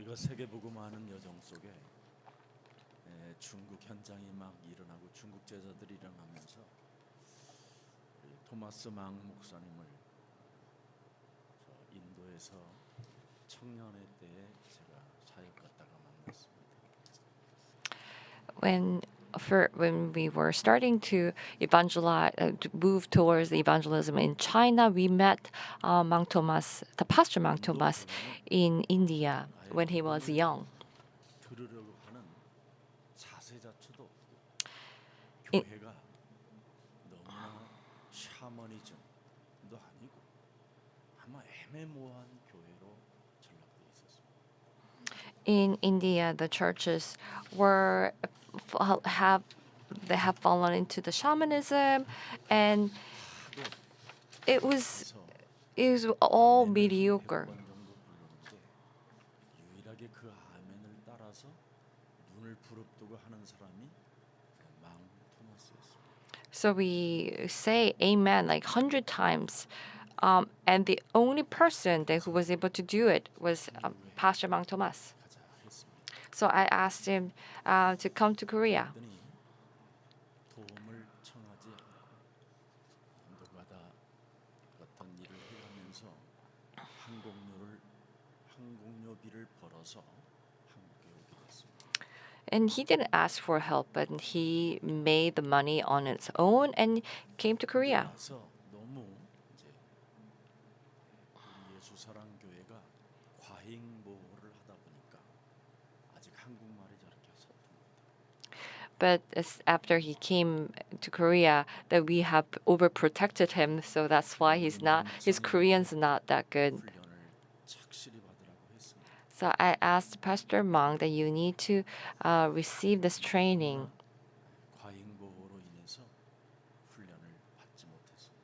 제가 세계복음화하는 여정 속에 중국 현장이 막 일어나고 중국 제자들이 일어나면서 우리 토마스 망 목사님을 인도에서 청년회 때에 제가 사역 갔다가 만났습니다. When we were starting to evangelize, to move towards evangelism in China, we met Mang Thomas, the pastor Mang Thomas, in India when he was young. 들으려고 하는 자세 자체도 없고 이- 교회가 너무나 샤머니즘도 아니고 아마 애매모호한 교회로 전락돼 있었습니다. In India, the churches were have they have fallen into the shamanism, and it was 그래서 it was all 아멘을 mediocre. 100번 정도 불렀는데 유일하게 그 아멘을 따라서 눈을 부릅뜨고 하는 사람이 망 토마스였습니다. So we say amen like 100 times. And the only person who was able to do it was Pastor Mang Thomas. 가자 했습니다. So I asked him to come to Korea. 그랬더니 도움을 청하지 않고 인도가다 어떤 일을 해가면서 항공료비를 벌어서 한국에 오게 됐습니다. And he didn't ask for help, but he made the money on its own and came to Korea. 와서 너무 이제 우리 예수사랑교회가 과잉 보호를 하다 보니까 아직 한국말이 저렇게 서툰다. But after he came to Korea, that we have overprotected him, so that's why his Korean's not that good. 훈련을 착실히 받으라고 했습니다. So I asked Pastor Mang that you need to receive this training. 과잉 보호로 인해서 훈련을 받지 못했습니다.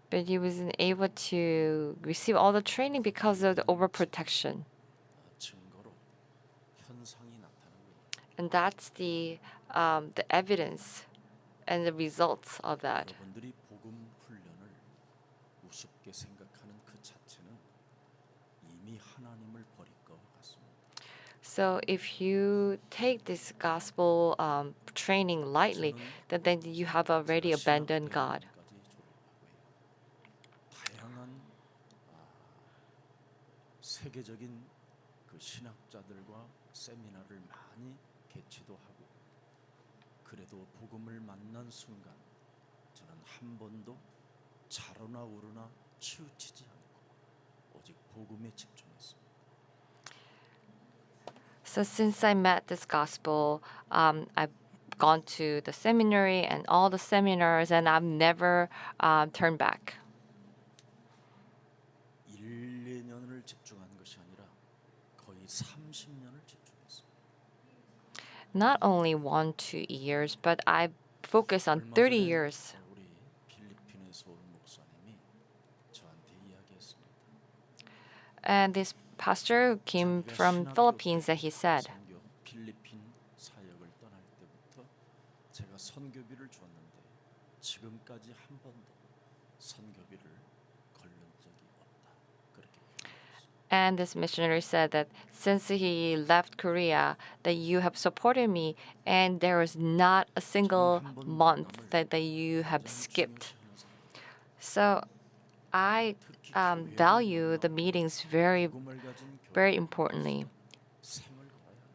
But he wasn't able to receive all the training because of the overprotection. 증거로 현상이 나타난 겁니다. And that's the evidence and the results of that. 여러분들이 복음 훈련을 우습게 생각하는 그 자체는 이미 하나님을 버릴 것 같습니다. So if you take this gospel training lightly, then you have already abandoned God. 다양한 세계적인 그 신학자들과 세미나를 많이 개최도 하고 그래도 복음을 만난 순간 저는 한 번도 좌로나 우로나 치우치지 않고 오직 복음에 집중했습니다. So since I met this gospel, I've gone to the seminary and all the seminars, and I've never turned back. 1, 2년을 집중한 것이 아니라 거의 30년을 집중했습니다. Not only 1-2 years, but I focused on 얼마 30 전에 years. 우리 필리핀에서 온 목사님이 저한테 이야기했습니다. And this pastor who came from Philippines, that he said, 선교 필리핀 사역을 떠날 때부터 제가 선교비를 줬는데 지금까지 한 번도 선교비를 걸른 적이 없다. 그렇게 얘기했습니다. and this missionary said that since he left Korea, that you have supported me, and there was not a single month that you have skipped. So I value the meetings very, 복음을 가진 very importantly. 생을 걸어야 합니다.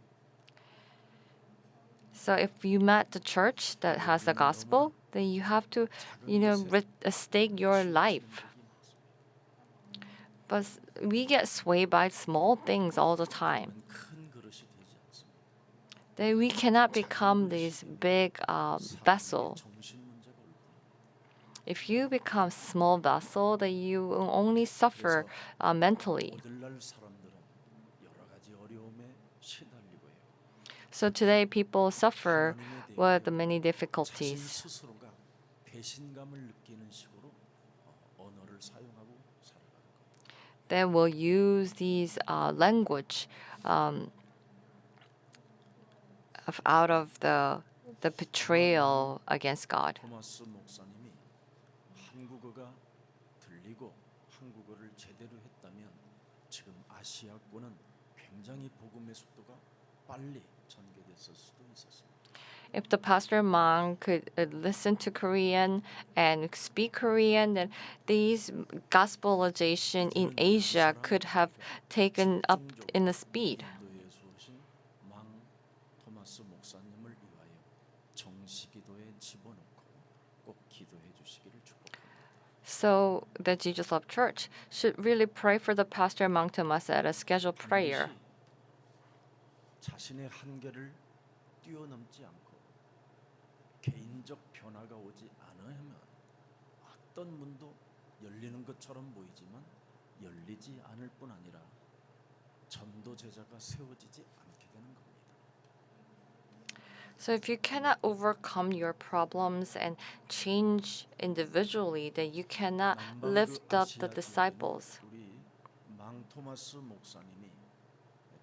So if you met the church that has the gospel, then you have to, stake your life. But we get swayed by small things all the time. 큰 그릇이 되지 않습니다. Then we cannot become this big vessel. 정신 문제가 올 뿐입니다. If you become small vessel, then you will only suffer mentally. 오늘날 사람들은 여러 가지 어려움에 시달리고 해요. So today people suffer 하나님에 대해 with many 자신 difficulties. 스스로가 배신감을 느끼는 식으로 언어를 사용하고 살아가는 겁니다. Then we'll use these language out of the betrayal against God. 토마스 목사님이 한국어가 들리고 한국어를 제대로 했다면 지금 아시아권은 굉장히 복음의 속도가 빨리 전개됐을 수도 있었습니다. If the pastor Mang could listen to Korean and speak Korean, then these gospelization in Asia could have taken up in the speed. 인도에서 오신 망 토마스 목사님을 위하여 정식기도에 집어넣고 꼭 기도해 주시기를 축복합니다. So the Jesus Love Church should really pray for the pastor Mang Thomas at a scheduled prayer. 자신의 한계를 뛰어넘지 않고 개인적 변화가 오지 않으면 어떤 문도 열리는 것처럼 보이지만 열리지 않을 뿐 아니라 전도 제자가 세워지지 않게 되는 겁니다. So if you cannot overcome your problems and change individually, then you cannot lift up the disciples. 우리 망 토마스 목사님이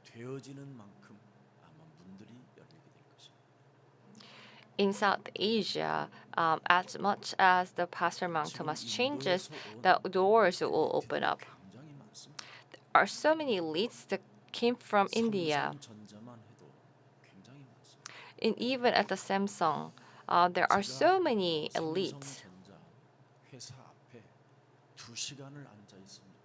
되어지는 만큼 아마 문들이 열리게 될 것입니다. In South Asia, as much as the pastor Mang Thomas changes, the doors will open up. 굉장히 많습니다. There are so many elites that came from India. 삼성전자만 해도 굉장히 많습니다. And even at the Samsung, there are so many elites. 삼성전자 회사 앞에 2시간을 앉아 있습니다.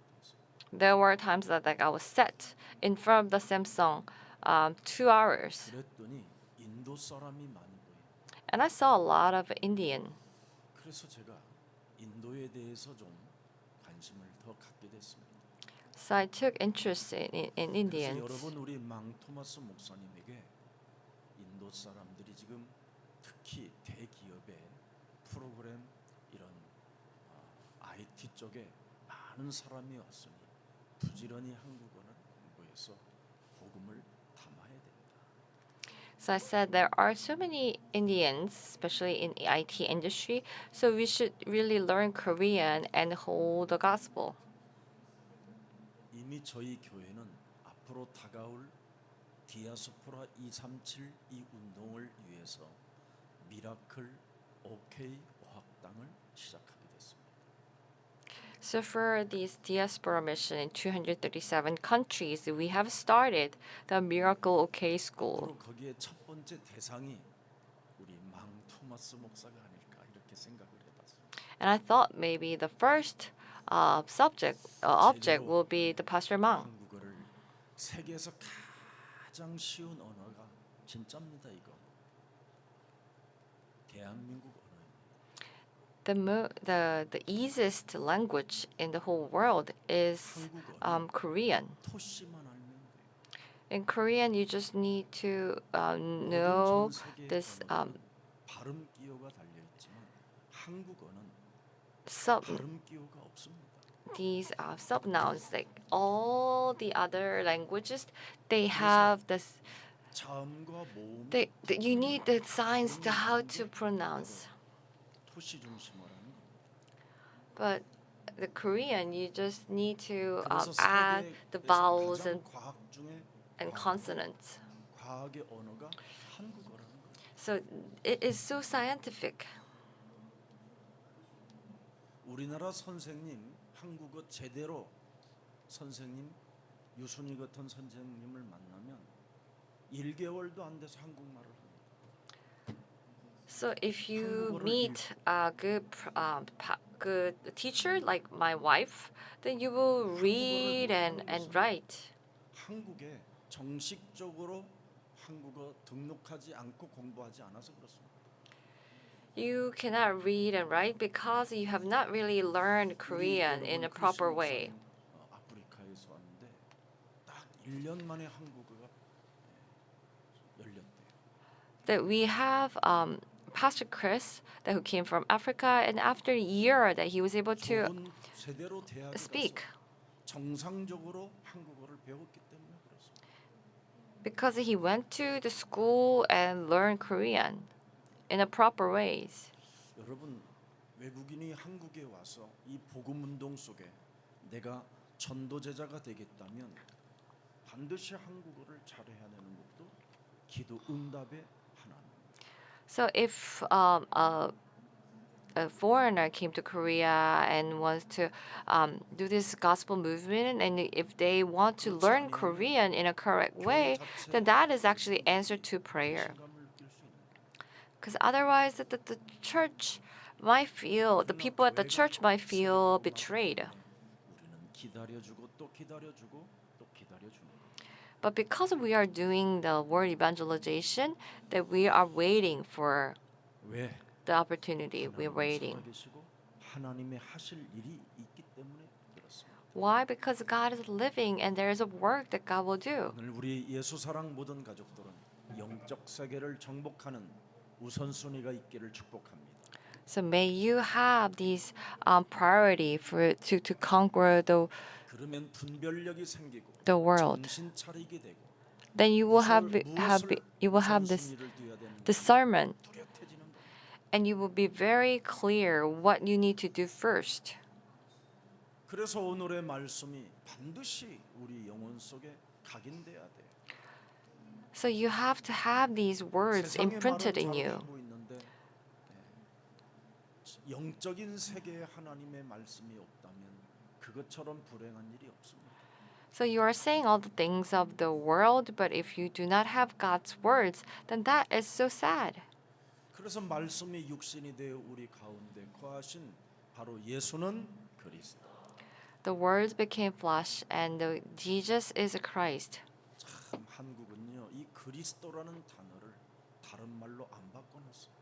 There were times that I was sat in front of the Samsung 2 hours, 그랬더니 인도 사람이 많이 보여요. and I saw a lot of Indian. 그래서 제가 인도에 대해서 좀 관심을 더 갖게 됐습니다. So I took interest in 그래서 Indians. 여러분 우리 망 토마스 목사님에게 인도 사람들이 지금 특히 대기업의 프로그램 이런 IT 쪽에 많은 사람이 왔으니 부지런히 한국어를 공부해서 복음을 담아야 됩니다. So I said there are so many Indians, especially in the IT industry, so we should really learn Korean and hold the gospel. 이미 저희 교회는 앞으로 다가올 디아스포라 237 이 운동을 위해서 미라클 OK 어학당을 시작하게 됐습니다. So for this diaspora mission in 237 countries, we have started the Miracle OK School. 앞으로 거기에 첫 번째 대상이 우리 망 토마스 목사가 아닐까 이렇게 생각을 해봤습니다. And I thought maybe the first object will be the Pastor Mang. 한국어를 세계에서 가장 쉬운 언어가 진짜입니다 이거. 대한민국 언어입니다. The easiest language in the whole world is 한국어는 Korean. 토시만 알면 돼요. In Korean, you just need to know this 발음 기호가 달려 있지만 한국어는 sub 발음 기호가 없습니다. these subnouns. Like all the other languages, they have this. 자음과 모음 You need the signs to how to pronounce. 토시 중심어라는 겁니다. But the Korean, you just need to 그래서 add the 세계에서 vowels 가장 and 과학 중에 consonants. 과학의 언어가 한국어라는 거예요. So it is so scientific. 우리나라 선생님 한국어 제대로 선생님 유순이 같은 선생님을 만나면 1개월도 안 돼서 한국말을 합니다. So if you meet a good teacher like my wife, then you will read and write. 한국에 정식적으로 한국어 등록하지 않고 공부하지 않아서 그렇습니다. You cannot read and write because you have not really learned Korean in a proper way. 아프리카에서 왔는데 딱 1년 만에 한국어가 열렸대요. That we have Pastor Chris that who came from Africa, and after a year that he was able to 좋은 제대로 대학에 speak 가서 정상적으로 한국어를 배웠기 때문에 그렇습니다. because he went to the school and learned Korean in a proper ways. 여러분 외국인이 한국에 와서 이 복음 운동 속에 내가 전도 제자가 되겠다면 반드시 한국어를 잘해야 되는 것도 기도 응답의 하나입니다. So if a foreigner came to Korea and wants to do this gospel movement, and if they want to learn Korean in a correct way, then that is actually answer to prayer. 배신감을 느낄 수 있는 거예요. Because otherwise, the church might feel, the people at the church might feel betrayed. 우리는 기다려주고 또 기다려주고 또 기다려주는 거예요. But because we are doing the word evangelization, that we are waiting for 왜? the opportunity. We're 하나님은 waiting. 살아계시고 하나님의 하실 일이 있기 때문에 그렇습니다. Why? Because God is living and there is a work that God will do. 오늘 우리 예수 사랑 모든 가족들은 영적 세계를 정복하는 우선순위가 있기를 축복합니다. So may you have these priority for to conquer 그러면 분별력이 생기고 the world. 정신 차리게 되고 Then you will you will have this 우선순위를 둬야 되는 discernment, 뚜렷해지는 겁니다. and you will be very clear what you need to do first. 그래서 오늘의 말씀이 반드시 우리 영혼 속에 각인돼야 돼요. So you have to have these words 세상의 imprinted 말은 in you. 잘하고 있는데 영적인 세계에 하나님의 말씀이 없다면 그것처럼 불행한 일이 없습니다. So you are saying all the things of the world, but if you do not have God's words, then that is so sad. 그래서 말씀이 육신이 되어 우리 가운데 거하신 바로 예수는 그리스도. The words became flesh, and Jesus is a Christ. 참 한국은요 이 그리스도라는 단어를 다른 말로 안 바꿔놨어요.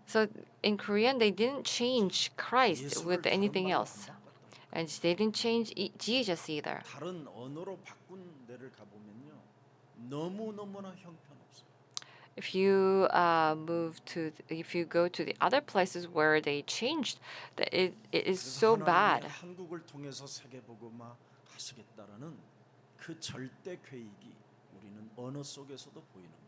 So in Korean, they didn't change Christ 예수를 with 다른 anything 말로 안 else, 바꿨다. and they didn't change Jesus either. 다른 언어로 바꾼 데를 가보면요 너무 너무나 형편없어요. If you if you go to the other places where they changed, it is so 그래서 bad. 하나님이 한국을 통해서 세계복음화 하시겠다라는 그 절대 계획이 우리는 언어 속에서도 보이는 거예요.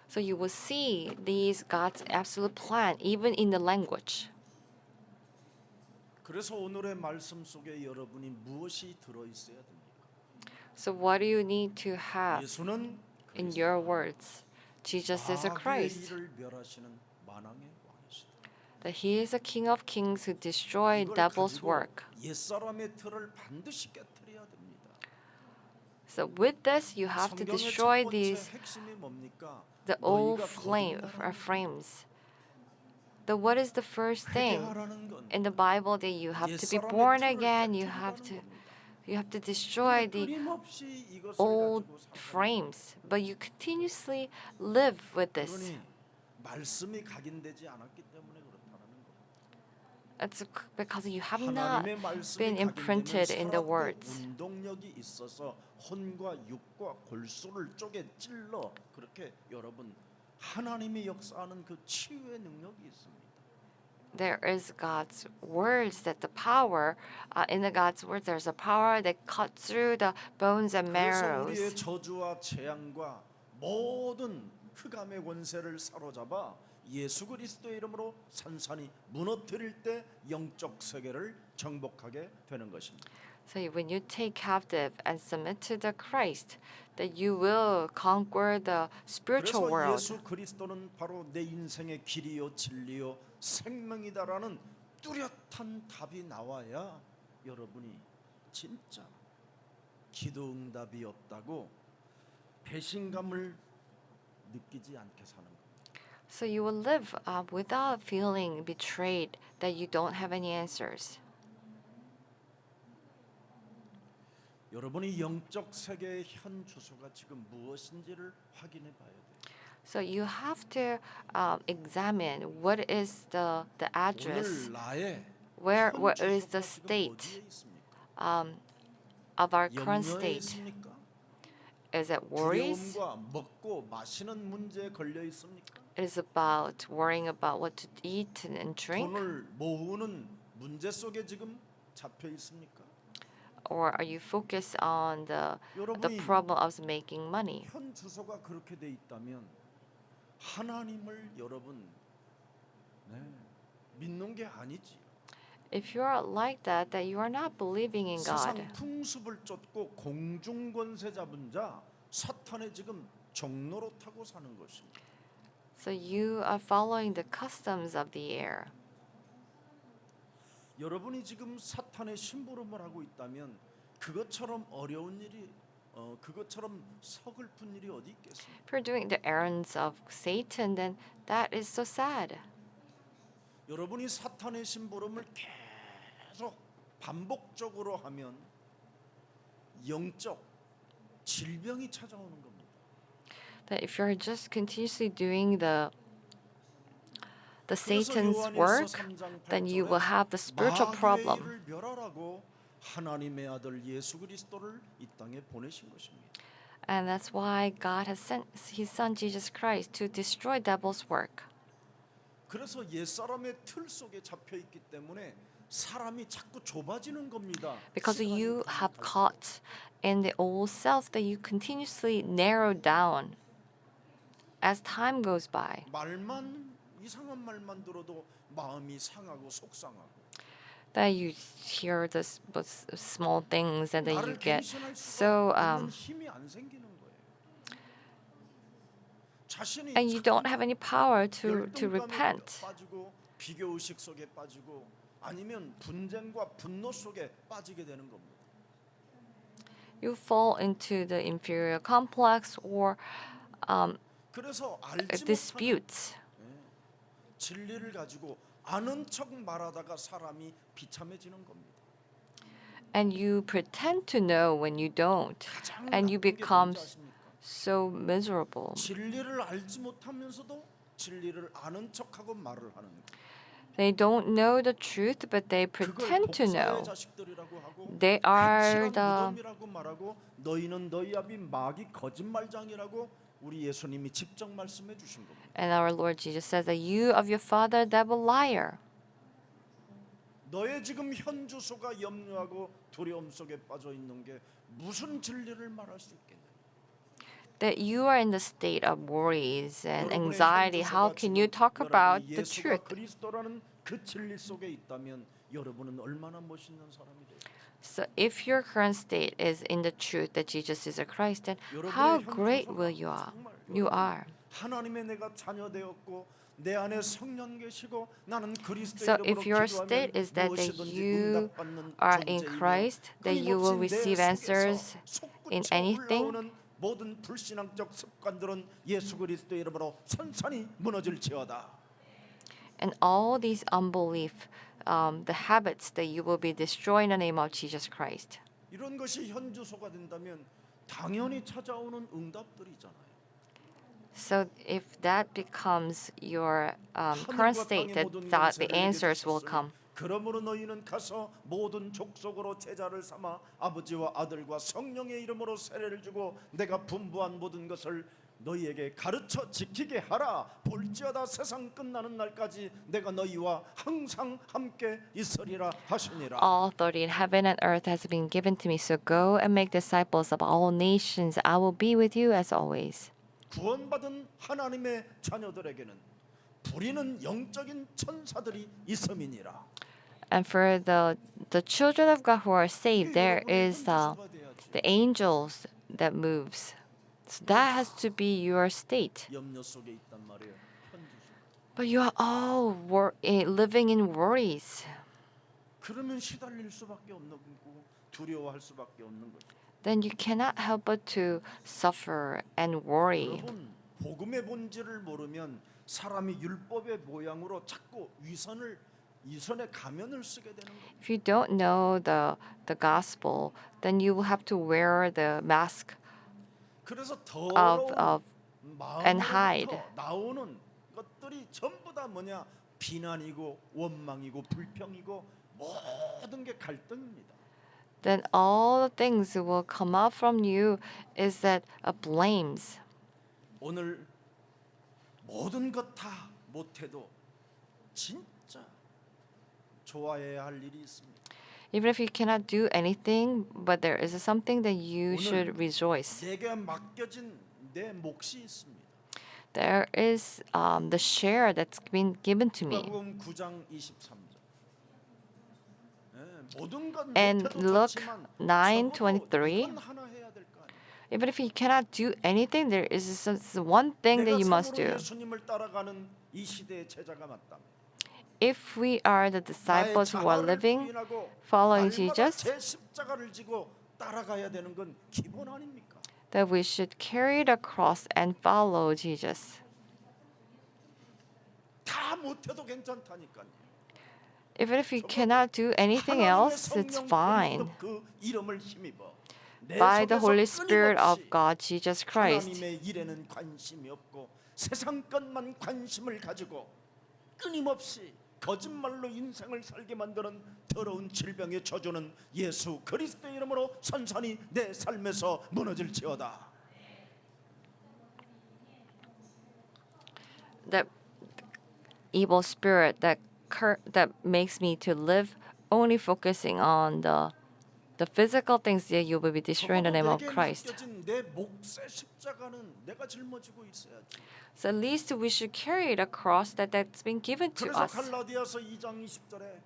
So you will see these God's absolute plan even in the language. 그래서 오늘의 말씀 속에 여러분이 무엇이 들어 있어야 됩니까? So what do you need to have 예수는 in your words? Jesus is a 마귀의 Christ. 일을 멸하시는 만왕의 왕이시다. That He is a King of Kings who destroyed 이걸 devil's 가지고 work. 옛사람의 틀을 반드시 깨뜨려야 됩니다. So with this, you have to 성경의 destroy 첫 번째 these 핵심이 뭡니까? the old 너희가 거듭나라는 frames. What is the first thing 회개하라는 건 in the Bible that you have to be 옛사람의 born 틀을 again? 깨뜨리라는 You have to 겁니다. destroy the 끊임없이 이것을 old 가지고 살아가는 frames, but you continuously live with this. 그러니 말씀이 각인되지 않았기 때문에 그렇다는 거예요. It's because you have not 하나님의 말씀이 been imprinted in the 각인되면 words. 살아도 운동력이 있어서 혼과 육과 골수를 쪼개 찔러 그렇게 여러분 하나님이 역사하는 그 치유의 능력이 있습니다. There is God's words that the power in the God's words there's a power that cuts through the bones and 그래서 우리의 marrows. 저주와 재앙과 모든 흑암의 권세를 사로잡아 예수 그리스도의 이름으로 산산이 무너뜨릴 때 영적 세계를 정복하게 되는 것입니다. So when you take captive and submit to the Christ, that you will conquer the spiritual 그래서 world. 예수 그리스도는 바로 내 인생의 길이요 진리요 생명이다라는 뚜렷한 답이 나와야 여러분이 진짜 기도 응답이 없다고 배신감을 느끼지 않게 사는 겁니다. So you will live without feeling betrayed that you don't have any answers. 여러분이 영적 세계의 현 주소가 지금 무엇인지를 확인해 봐야 돼요. So you have to examine what is the address, 오늘 나의 where 현 is 주소가 the 지금 state 어디에 있습니까? of our current 염려에 state. 있습니까? Is it worries? 두려움과 먹고 마시는 문제에 걸려 있습니까? It is about worrying about what to eat and drink? 돈을 모으는 문제 속에 지금 잡혀 있습니까? Or are you focused on the 여러분이 problem of making money? 현 주소가 그렇게 돼 있다면 하나님을 여러분 믿는 게 아니지. If you are like that you are not believing in 세상 God. 풍습을 쫓고 공중 권세 잡은 자 사탄의 지금 종로로 타고 사는 것입니다. So you are following the customs of the air. 여러분이 지금 사탄의 심부름을 하고 있다면 그것처럼 어려운 일이 그것처럼 서글픈 일이 어디 있겠습니까? If you're doing the errands of Satan, then that is so sad. 여러분이 사탄의 심부름을 계속 반복적으로 하면 영적 질병이 찾아오는 겁니다. That if you're just continuously doing the 그래서 Satan's 요한일서 work, 3장 then you 8절에 will have the spiritual 마귀의 problem. 일을 멸하라고 하나님의 아들 예수 그리스도를 이 땅에 보내신 것입니다. And that's why God has sent His Son Jesus Christ to destroy devil's work. 그래서 옛사람의 틀 속에 잡혀 있기 때문에 사람이 자꾸 좁아지는 겁니다. Because 시간이 you 가면 have 갈수록. caught in the old self that you continuously narrow down as time goes by. 말만 이상한 말만 들어도 마음이 상하고 속상하고 That you hear the small things and then you 나를 get 갱신할 so 수가 있는 힘이 안 생기는 거예요. 자신이 and you don't have any power to 열등감에 repent. 빠지고 비교 의식 속에 빠지고 아니면 분쟁과 분노 속에 빠지게 되는 겁니다. You fall into the inferior complex or 그래서 알지 못하는 disputes. 진리를 가지고 아는 척 말하다가 사람이 비참해지는 겁니다. And you pretend to know when you don't. 가장 And you 나쁜 게 become 뭔지 아십니까? so miserable. 진리를 알지 못하면서도 진리를 아는 척하고 말을 하는 거. They don't know the truth, but they 그걸 pretend to 독사의 know. 자식들이라고 하고 They are 확실한 the 무덤이라고 말하고 너희는 너희 아비 마귀 거짓말장이라고 우리 예수님이 직접 말씀해 주신 겁니다. and our Lord Jesus says that you of your father devil liar. 너의 지금 현 주소가 염려하고 두려움 속에 빠져 있는 게 무슨 진리를 말할 수 있겠냐? That you are in the state of worries and 여러분의 anxiety. 현 How 주소가 can you 지금 talk about 여러분이 the 예수가 truth? 그리스도라는 그 진리 속에 있다면 여러분은 얼마나 멋있는 사람이 돼요? So if your current state is in the truth that Jesus is a Christ, then 여러분의 how 현 great 주소가 will you are? 정말 You 여러분, are. 하나님의 내가 자녀 되었고 내 안에 성령 계시고 나는 그리스도 So 이름으로 if your 기도하면 state is that 무엇이든지 you 응답받는 are in 존재이며 Christ, that you will 끊임없이 내 receive 속에서 answers in 솟구쳐 anything. 올라오는 모든 불신앙적 습관들은 예수 그리스도 이름으로 선산이 무너질지어다. And all these unbelief, the habits that you will be destroying in the name of Jesus Christ. 이런 것이 현주소가 된다면 당연히 찾아오는 응답들이잖아요. So if that becomes your 하늘과 current state, 땅의 that, 모든 that the 권세를 answers 내게 will 주셨으니 come. 그러므로 너희는 가서 모든 족속으로 제자를 삼아 아버지와 아들과 성령의 이름으로 세례를 주고 내가 분부한 모든 것을 너희에게 가르쳐 지키게 하라. 볼지어다 세상 끝나는 날까지 내가 너희와 항상 함께 있으리라 하시니라. All authority in heaven and earth has been given to me. So go and make disciples of all nations. I will be with you as always. 구원받은 하나님의 자녀들에게는 부리는 영적인 천사들이 있음이니라. And for the children of God who are saved, there is the angels that moves. So that has to be your state. 염려 속에 있단 말이에요. 현주소. But you are all living in worries. 그러면 시달릴 수밖에 없는 거고 두려워할 수밖에 없는 거죠. Then you cannot help but to suffer and worry. 여러분 복음의 본질을 모르면 사람이 율법의 모양으로 자꾸 이선의 가면을 쓰게 되는 거예요. If you don't know the gospel, then you will have to wear the mask 그래서 of 더러운 and hide. 마음으로부터 나오는 것들이 전부 다 뭐냐? 비난이고 원망이고 불평이고 모든 게 갈등입니다. then all the things that will come out from you is that blames. 오늘 모든 것 다 못해도 진짜 좋아해야 할 일이 있습니다. Even if you cannot do anything, but there is something that you should rejoice. 내게 맡겨진 내 몫이 있습니다. There is the share that's been given to me. 누가복음 9장 23절. 모든 것 And 못해도 Luke 좋지만 9:23. 적어도 이건 하나 해야 될 거 아니에요. Even if you cannot do anything, there is one thing that 내가 you must 참으로 do. 예수님을 따라가는 이 시대의 제자가 맞다면 If we are the 나의 disciples who are 자아를 living, 부인하고 following 날마다 Jesus, 제 십자가를 지고 따라가야 되는 건 기본 아닙니까? that we should carry the cross and follow Jesus. 다 못해도 괜찮다니까요. Even if you cannot do anything 하나님의 else, it's 성령 fine. 그리스도 그 이름을 힘입어 내 By the 속에서 Holy Spirit of 끊임없이 God, Jesus Christ, 하나님의 일에는 관심이 없고 세상 것만 관심을 가지고 끊임없이 거짓말로 인생을 살게 만드는 더러운 질병의 저주는 예수 그리스도의 이름으로 선선히 내 삶에서 무너질지어다. that evil spirit that makes me to live only focusing on the physical things that you will be destroying in the name of 적어도 내게 Christ. 맡겨진 내 몫의 십자가는 내가 짊어지고 있어야지. So at least we should carry the cross that's been given to 그래서 us. 갈라디아서 2장 20절에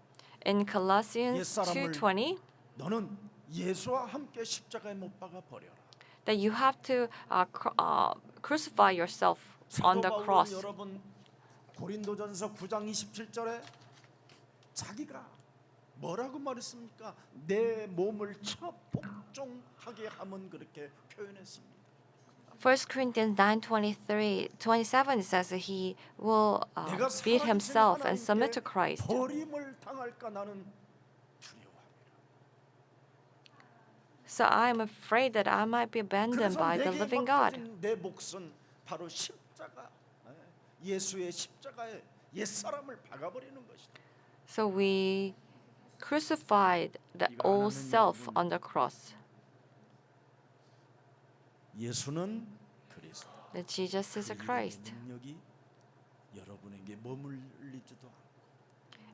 In Colossians 옛사람을 2:20, 너는 예수와 함께 십자가에 못 박아 버려라. that you have to crucify yourself on 사도 the 바울은 cross. 여러분 고린도전서 9장 27절에 자기가 뭐라고 말했습니까? 내 몸을 쳐 복종하게 하면 그렇게 표현했습니다. 1 Corinthians 9:27 says that he will 내가 beat 살아계신 himself and submit to 하나님께 Christ. 버림을 당할까 나는 두려워합니다. So I am afraid that I might be abandoned 그래서 by the 내게 living God. 맡겨진 내 몫은 바로 십자가, 예수의 십자가에 옛사람을 박아버리는 것이다. So we crucified the 이거 안 old 하면 self 여러분, on the cross. 예수는 그리스도. That Jesus is a Christ. 능력이 여러분에게 머물리지도 않고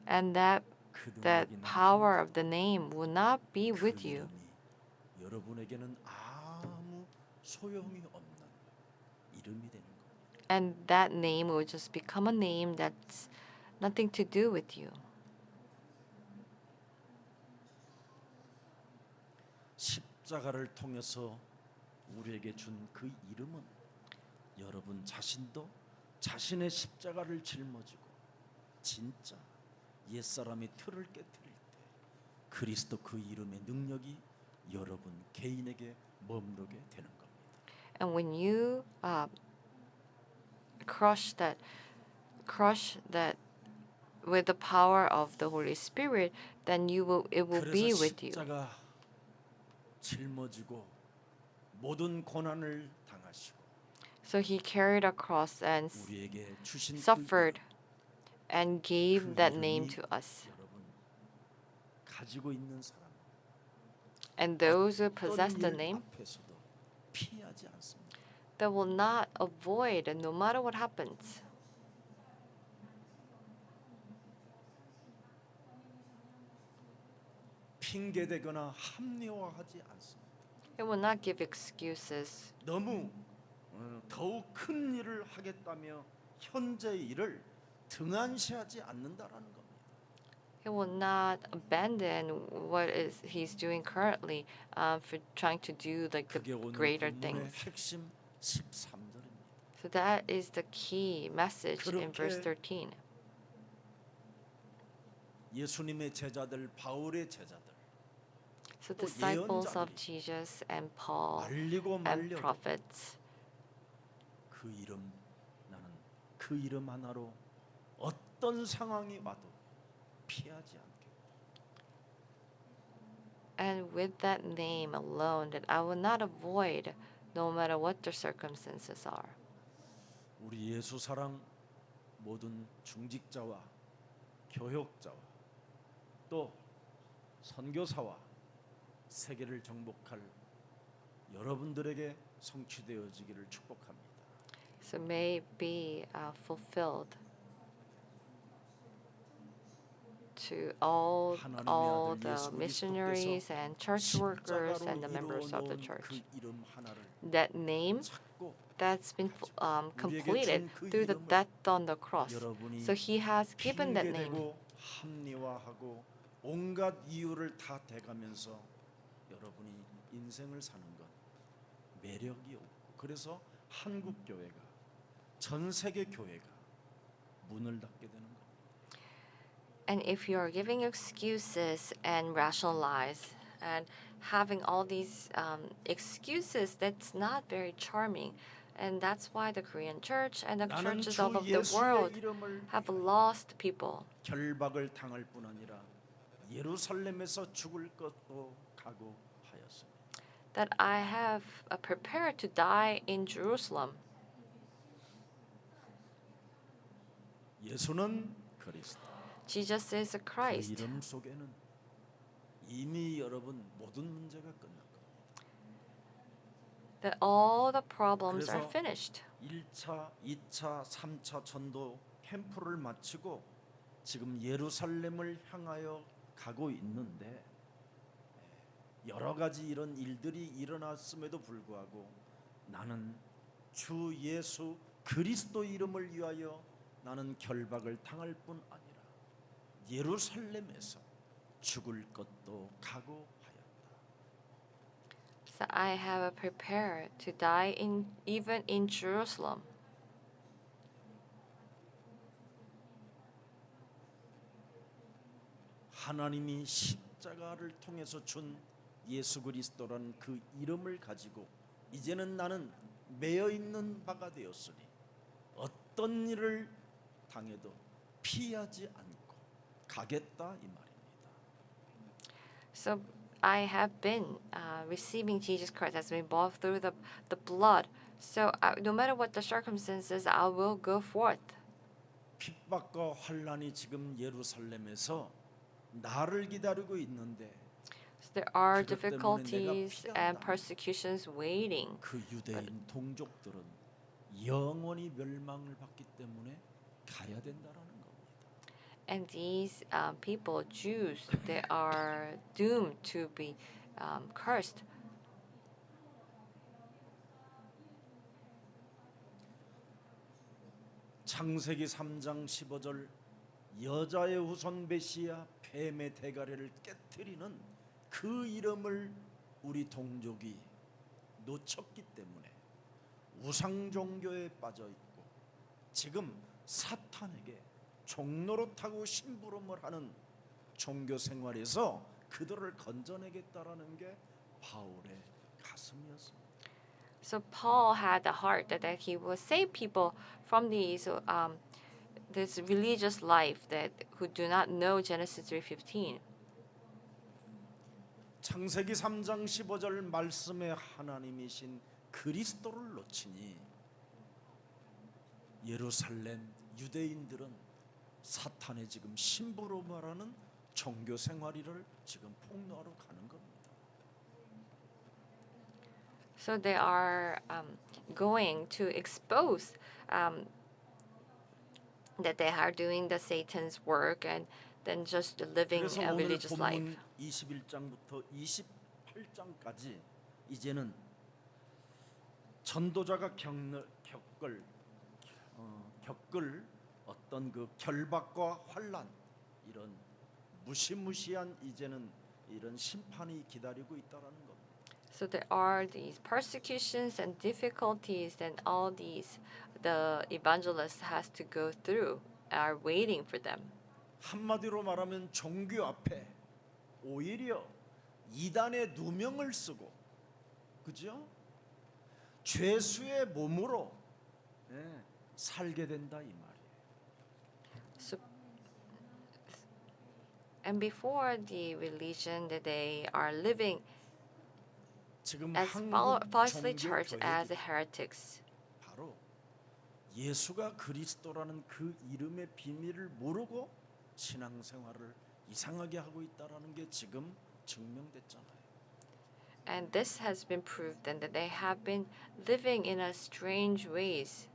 And that 그 능력이 power of the name will not be 그 with you. 이름이 여러분에게는 아무 소용이 없는 이름이 되는 거예요. And that name will just become a name that's nothing to do with you. 십자가를 통해서 우리에게 준 그 이름은 여러분 자신도 자신의 십자가를 짊어지고 진짜 옛사람의 틀을 깨뜨릴 때 그리스도 그 이름의 능력이 여러분 개인에게 머무르게 되는 겁니다. And when you crush that with the power of the Holy Spirit, then it will be 그래서 with you. 십자가 짊어지고 모든 고난을 당하시고 So he carried a cross and 우리에게 주신 suffered 그 and gave 그 that 이름이 name to us. 여러분 가지고 있는 사람 And those who 어떤 possess the 일 name, 앞에서도 피하지 않습니다. they will not avoid no matter what happens. 핑계대거나 합리화하지 않습니다. It will not give excuses. 너무 더욱 큰 일을 하겠다며 현재 일을 등한시하지 않는다라는 겁니다. He will not abandon what is he's doing currently for trying to do like 그게 the 오늘 greater 본문의 things. 핵심 13절입니다. So that is the key message in verse 그렇게 13. 예수님의 제자들 바울의 제자들 So 또 disciples of 예언자들이 Jesus and Paul 말리고 and 말려도 prophets, 그 이름 나는 그 이름 하나로 어떤 상황이 와도 피하지 않겠다. and with that name alone, that I will not avoid no matter what the circumstances are. 우리 예수 사랑 모든 중직자와 교역자와 또 선교사와 세계를 정복할 여러분들에게 성취되어지기를 축복합니다. So may it be fulfilled to all 하나님의 아들 the 예수 missionaries 그리스도께서 and church workers 십자가로 and the members of the 이루어놓은 church. 그 이름 하나를 That name 찾고 that's been completed 준 그 through the 이름을 death on the cross. 여러분이 So he has given that name. 핑계대고 합리화하고 온갖 이유를 다 대가면서 여러분이 인생을 사는 것 매력 매력이 없고 그래서 한국 교회가 전 세계 교회가 문을 닫게 되는 겁니다. And if you are giving excuses and rationalize and having all these excuses, that's not very charming. And that's why the Korean church and the 나는 churches 주 all over the 예수의 world 이름을 have lost people. 결박을 당할 뿐 아니라 예루살렘에서 죽을 것도 각오하였습니다. That I have prepared to die in Jerusalem. 예수는 그리스도. Jesus is a 그 Christ. 이름 속에는 이미 여러분 모든 문제가 끝난 겁니다. That all the problems are 그래서 finished. 1차, 2차, 3차 전도 캠프를 마치고 지금 예루살렘을 향하여 가고 있는데 여러 가지 이런 일들이 일어났음에도 불구하고 나는 주 예수 그리스도 이름을 위하여 나는 결박을 당할 뿐 아니라 예루살렘에서 죽을 것도 각오하였다. So I have prepared to die even in Jerusalem. 하나님이 십자가를 통해서 준 예수 그리스도라는 그 이름을 가지고 이제는 나는 매여 있는 바가 되었으니 어떤 일을 당해도 피하지 않고 가겠다 이 말입니다. So I have been receiving Jesus Christ as been bought through the blood. So no matter what the circumstances, I will go forth. 핍박과 환란이 지금 예루살렘에서 나를 기다리고 있는데 So there are 그것 때문에 difficulties 내가 and 피한다. persecutions waiting. 그 유대인 동족들은 영원히 멸망을 받기 때문에 가야 된다라는 겁니다. And these people, Jews, they are doomed to be cursed. 창세기 3장 15절 여자의 후손 메시아 뱀의 대가리를 깨뜨리는 그 이름을 우리 동족이 놓쳤기 때문에 우상 종교에 빠져 있고 지금 사탄에게 종노릇하고 심부름을 하는 종교 생활에서 그들을 건져내겠다라는 게 바울의 가슴이었습니다. So Paul had the heart that he will save people from this religious life that who do not know Genesis 3:15. 창세기 3장 15절 말씀의 하나님이신 그리스도를 놓치니 예루살렘 유대인들은 사탄의 지금 심부름하라는 종교 생활을 지금 폭로하러 가는 겁니다. So they are going to expose that they are doing the Satan's work and then just living 그래서 a 오늘 religious life. 본문 21장부터 28장까지 이제는 전도자가 겪을 어떤 그 결박과 환란 이런 무시무시한 이제는 이런 심판이 기다리고 있다라는 겁니다. So there are these persecutions and difficulties and all these the evangelist has to go through are waiting for them. 한마디로 말하면 종교 앞에 오히려 이단의 누명을 쓰고 그죠? 죄수의 몸으로 살게 된다 이 말이에요. So and before the religion that they are living 지금 as 한국 falsely 종교 charged as 교회들이 heretics. 바로 예수가 그리스도라는 그 이름의 비밀을 모르고 신앙생활을 이상하게 하고 있다라는 게 지금 증명됐잖아요. And this has been proved and that they have been living in a strange ways.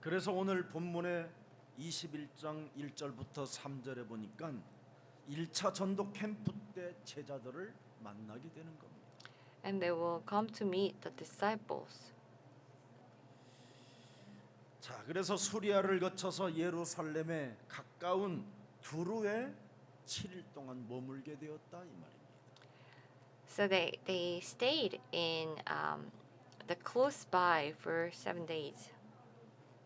그래서 오늘 본문의 21장 1절부터 3절에 보니까 1차 전도 캠프 때 제자들을 만나게 되는 겁니다. And they will come to meet the disciples. 자, 그래서 수리아를 거쳐서 예루살렘에 가까운 두루에 7일 동안 머물게 되었다 이 말입니다. So they stayed in the close by for 7 days.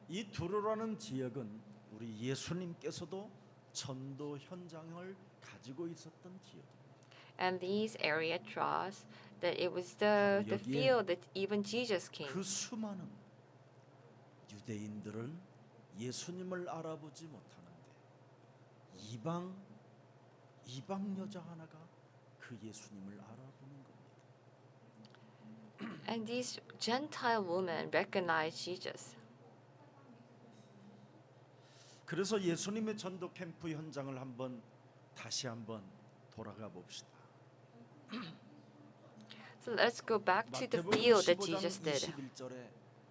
이 두로라는 지역은 우리 예수님께서도 전도 현장을 가지고 있었던 지역입니다. And these area Troas, that it was the 여기에 field that even Jesus came. 그 수많은 유대인들은 예수님을 알아보지 못하는데 이방 여자 하나가 그 예수님을 알아보는 겁니다. And these Gentile women recognized Jesus. 그래서 예수님의 전도 캠프 현장을 다시 한번 돌아가 봅시다. So let's go back to the 마태복음 field that 15장 Jesus did. 21절에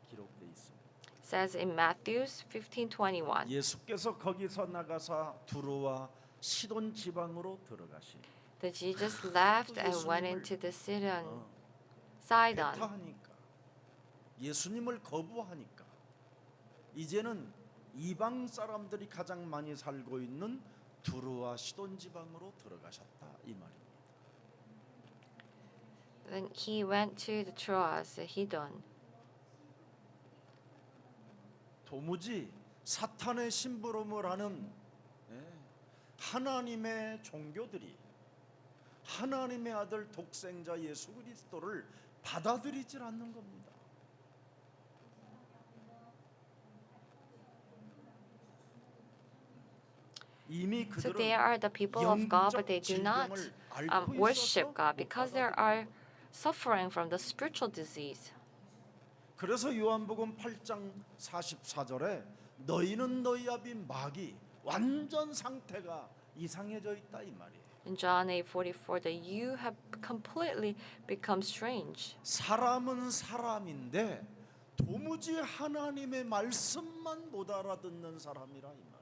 기록되어 있습니다. It says in Matthew 15:21. 예수께서 거기서 나가사 두로와 시돈 지방으로 들어가시니 That Jesus left and went into the Sidon, Sidon. 배타하니까 예수님을 거부하니까 이제는 이방 사람들이 가장 많이 살고 있는 두로와 시돈 지방으로 들어가셨다 이 말입니다. Then he went to the Troas, Sidon. 도무지 사탄의 심부름을 하는 하나님의 종교들이 하나님의 아들 독생자 예수 그리스도를 받아들이질 않는 겁니다. 이미 So 그들은 they are the people of God, but they do not 질병을 앓고 worship 있어서 God because they are suffering from the spiritual disease. 그래서 요한복음 8장 44절에 너희는 너희 아비 마귀 완전 상태가 이상해져 있다 이 말이에요. In John 8:44, that you have completely become strange. 사람은 사람인데 도무지 하나님의 말씀만 못 알아듣는 사람이라 이 말이에요.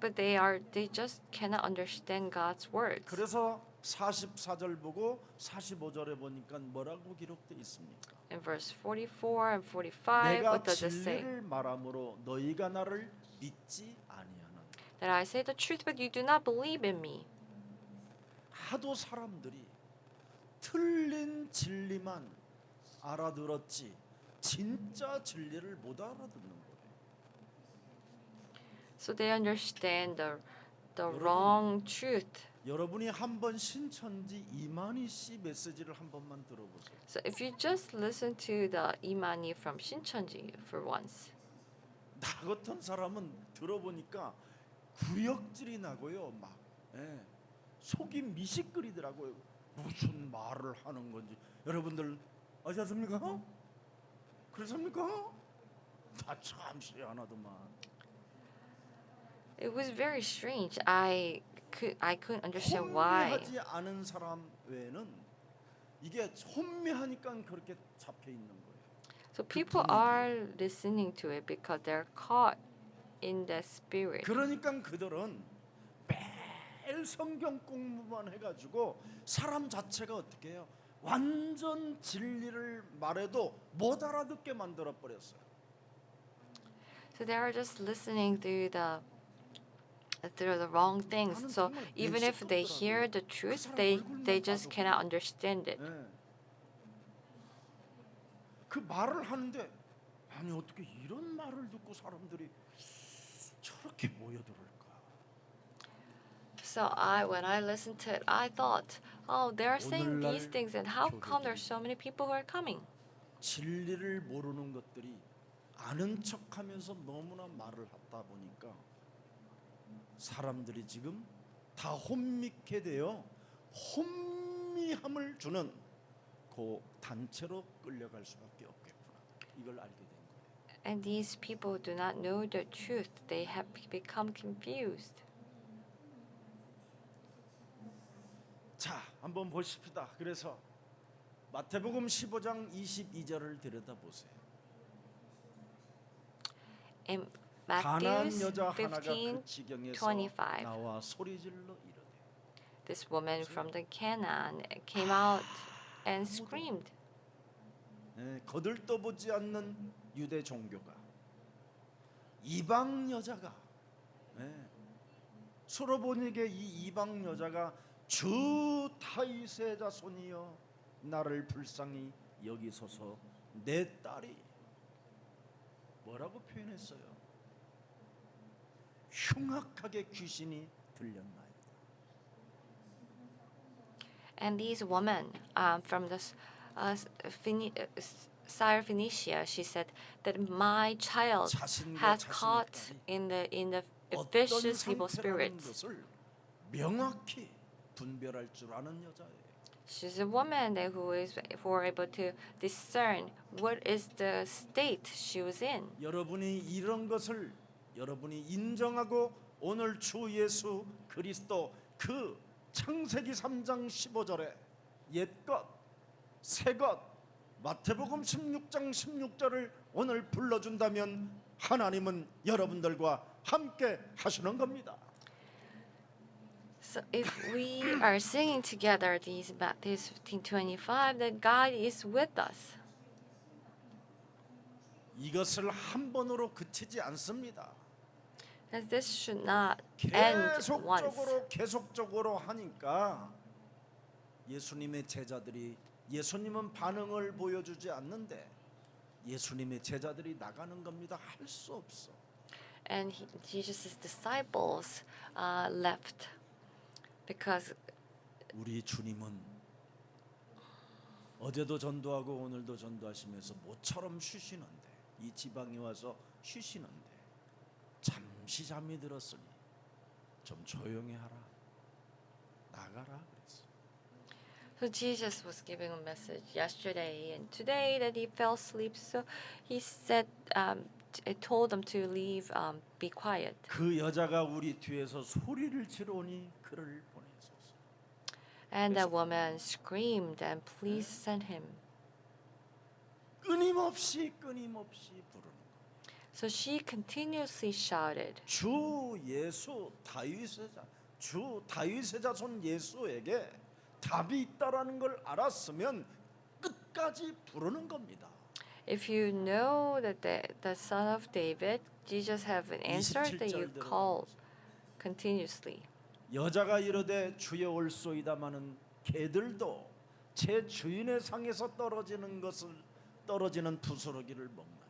But they just cannot understand God's words. 그래서 44절 보고 45절에 보니까 뭐라고 기록되어 있습니까? In verse 44 and 45, 내가 what does it say? 진리를 말함으로 너희가 나를 믿지 아니하는. That I say the truth, but you do not believe in me. 하도 사람들이 틀린 진리만 알아들었지 진짜 진리를 못 알아듣는 거예요. So they understand the wrong truth. 여러분이 한번 신천지 이만희 씨 메시지를 한 번만 들어보세요. So if you just listen to the Imani from Shincheonji for once, 나 같은 사람은 들어보니까 구역질이 나고요. 막 속이 미식거리더라고요. 무슨 말을 하는 건지 여러분들 아셨습니까? 그렇습니까? 나 참 희한하더만. it was very strange. I couldn't understand why. 혼미하지 않은 사람 외에는 이게 혼미하니까 그렇게 잡혀 있는 거예요. So people are listening to it because they're caught in that spirit. 그러니까 그들은 매일 성경 공부만 해가지고 사람 자체가 어떻게 해요? 완전 진리를 말해도 못 알아듣게 만들어 버렸어요. So they are just listening through the wrong things. So even if they hear the truth, they just cannot understand it. 그 말을 하는데 아니 어떻게 이런 말을 듣고 사람들이 저렇게 모여들을까? So when I listened to it, I thought, oh, they're saying these 오늘날 things, and how come there's 교회들이 so many people who are coming? 진리를 모르는 것들이 아는 척하면서 너무나 말을 하다 보니까 사람들이 지금 다 혼미케 되어 혼미함을 주는 그 단체로 끌려갈 수밖에 없겠구나. 이걸 알게 된 거예요. And these people do not know the truth. They have become confused. 자, 한번 보십시다. 그래서 마태복음 15장 22절을 들여다보세요. In 가나안 Matthew 여자 하나가 그 15, 지경에서 25. 나와 소리질러 이르되 this woman from the Canaan came out and screamed. 거들떠보지 않는 유대 종교가 이방 여자가 서로 보니게 이 이방 여자가 주 다윗의 자손이여 나를 불쌍히 여기소서 내 딸이 뭐라고 표현했어요? 흉악하게 귀신이 들렸나이다. And these women from the Syrophoenicia, she said that my child 자신과 has 자신의 caught 딸이 in the 어떤 vicious evil 상태라는 spirits. 것을 명확히 분별할 줄 아는 여자예요. She's a woman who is able to discern what is the state she was in. 여러분이 이런 것을 여러분이 인정하고 오늘 주 예수 그리스도 그 창세기 3장 15절에 옛것 새것 마태복음 16장 16절을 오늘 불러준다면 하나님은 여러분들과 함께 하시는 겁니다. So if we are singing together these Matthew 15:25, then God is with us. 이것을 한 번으로 그치지 않습니다. And this should not end once. 계속적으로 하니까 예수님의 제자들이 예수님은 반응을 보여주지 않는데 예수님의 제자들이 나가는 겁니다. 할 수 없어. And Jesus' disciples left because 우리 주님은 어제도 전도하고 오늘도 전도하시면서 모처럼 쉬시는데 이 지방에 와서 쉬시는데 잠시 잠이 들었으니 좀 조용히 하라 나가라 그랬어. so Jesus was giving a message yesterday and today that he fell asleep. So he said, told them to leave, be quiet. 그 여자가 우리 뒤에서 소리를 지르니 그를 보내소서. And the woman screamed, and please send him. 끊임없이 부르는 거. So she continuously shouted, 주 예수 주 다윗의 자손 예수에게 답이 있다라는 걸 알았으면 끝까지 부르는 겁니다. if you know that the son of David, Jesus have an answer, that you 27절 call continuously. 여자가 이르되 주여 올소이다마는 개들도 제 주인의 상에서 떨어지는 부스러기를 먹나이다.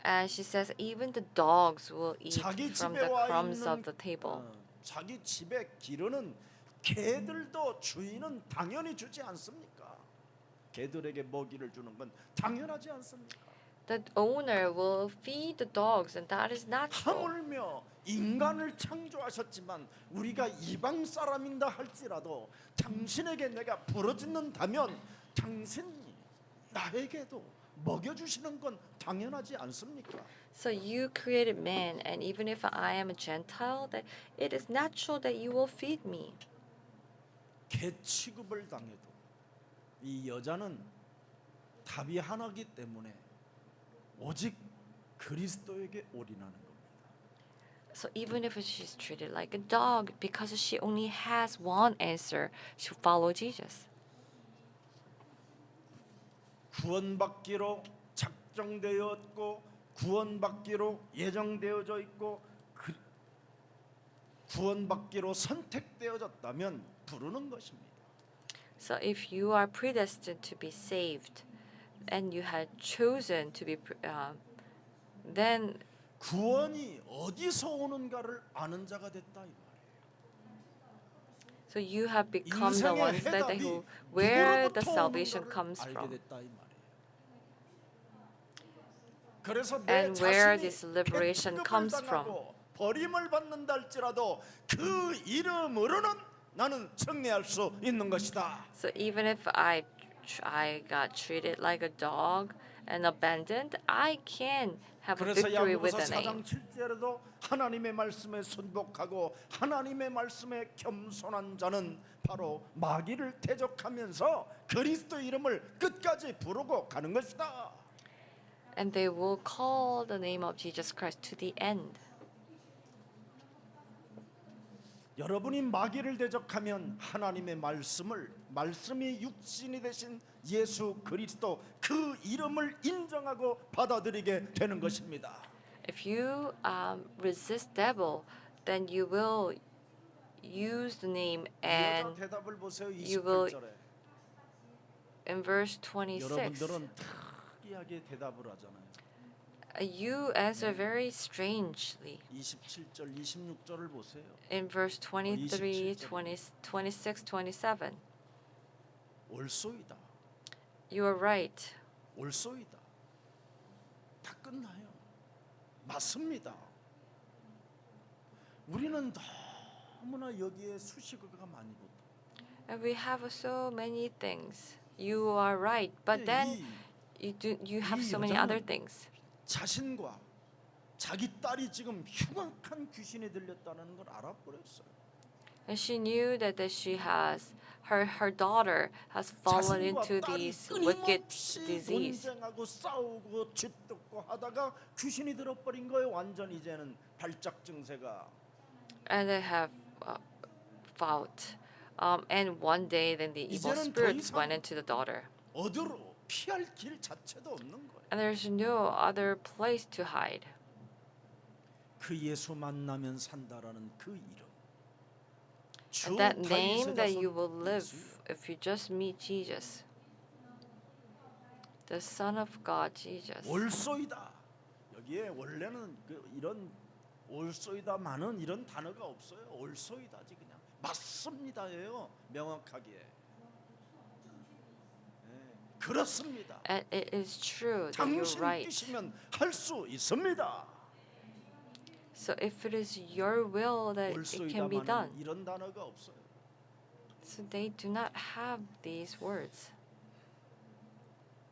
And she says, even the dogs will eat 자기 from 집에 the 와 crumbs 있는 of the table. 자기 집에 기르는 개들도 주인은 당연히 주지 않습니까? 개들에게 먹이를 주는 건 당연하지 않습니까? The owner will feed the dogs, and that is natural. 하물며 인간을 창조하셨지만 우리가 이방 사람인다 할지라도 당신에게 내가 부르짖는다면 당신이 나에게도 먹여주시는 건 당연하지 않습니까? So you created man, and even if I am a Gentile, that it is natural that you will feed me. 개 취급을 당해도 이 여자는 답이 하나이기 때문에 오직 그리스도에게 올인하는 겁니다. So even if she's treated like a dog, because she only has one answer, she follow Jesus. 구원받기로 작정되었고 구원받기로 예정되어져 있고 구원받기로 선택되어졌다면 부르는 것입니다. So if you are predestined to be saved, and you had chosen to be, then 구원이 어디서 오는가를 아는 자가 됐다 이 말이에요. so you have become the 인생의 ones that 해답이 who where the 누구로부터 salvation 오는가를 comes 알게 from, 됐다 이 말이에요. 그래서 내 and where 자신이 this liberation 폐축을 comes from. 당하고 버림을 받는다 할지라도 그 이름으로는 나는 승리할 수 있는 것이다. So even if I got treated like a dog and abandoned, I can have a 그래서 victory with 야고보서 a name. 4장 7절에도 하나님의 말씀에 순복하고 하나님의 말씀에 겸손한 자는 바로 마귀를 대적하면서 그리스도 이름을 끝까지 부르고 가는 것이다. And they will call the name of Jesus Christ to the end. 여러분이 마귀를 대적하면 하나님의 말씀이 육신이 되신 예수 그리스도 그 이름을 인정하고 받아들이게 되는 것입니다. If you resist devil, then you will use the name 여자 and 대답을 보세요. you will- 28절에 in verse 26, 여러분들은 특이하게 대답을 하잖아요. you answer very strangely. 27절, 26절을 보세요. In verse 23, 27. 20, 26, 27, 옳소이다. you are right. 옳소이다. 다 끝나요. 맞습니다. 우리는 너무나 여기에 수식어가 많이 붙어. And we have so many things. You are right, but then you have so many other things. 자신과 자기 딸이 지금 흉악한 귀신에 들렸다는 걸 알아버렸어요. And she knew that she has her daughter has fallen 자신과 into 딸이 this wicked 끊임없이 disease. 논쟁하고 싸우고 쥐뜯고 하다가 귀신이 들어버린 거예요. 완전 이제는 발작 증세가. And they have fought. And one day, then the evil 이제는 더 spirits 이상- went into the daughter. 어디로 피할 길 자체도 없는 거예요. And there's no other place to hide. 그 예수 만나면 산다라는 그 이름. 주 And that name 다윗의 that 자손 you will live 예수예요. if you just meet Jesus, the Son of God, Jesus. 옳소이다. 여기에 원래는 이런 옳소이다만은 이런 단어가 없어요. 옳소이다지 그냥 맞습니다예요. 명확하게. 네, 그렇습니다. And it is true that you're 당신 right. 뜻이면 할 수 있습니다. So if it is your will that it can be 옳소이다만은 done. 이런 단어가 없어요. So they do not have these words.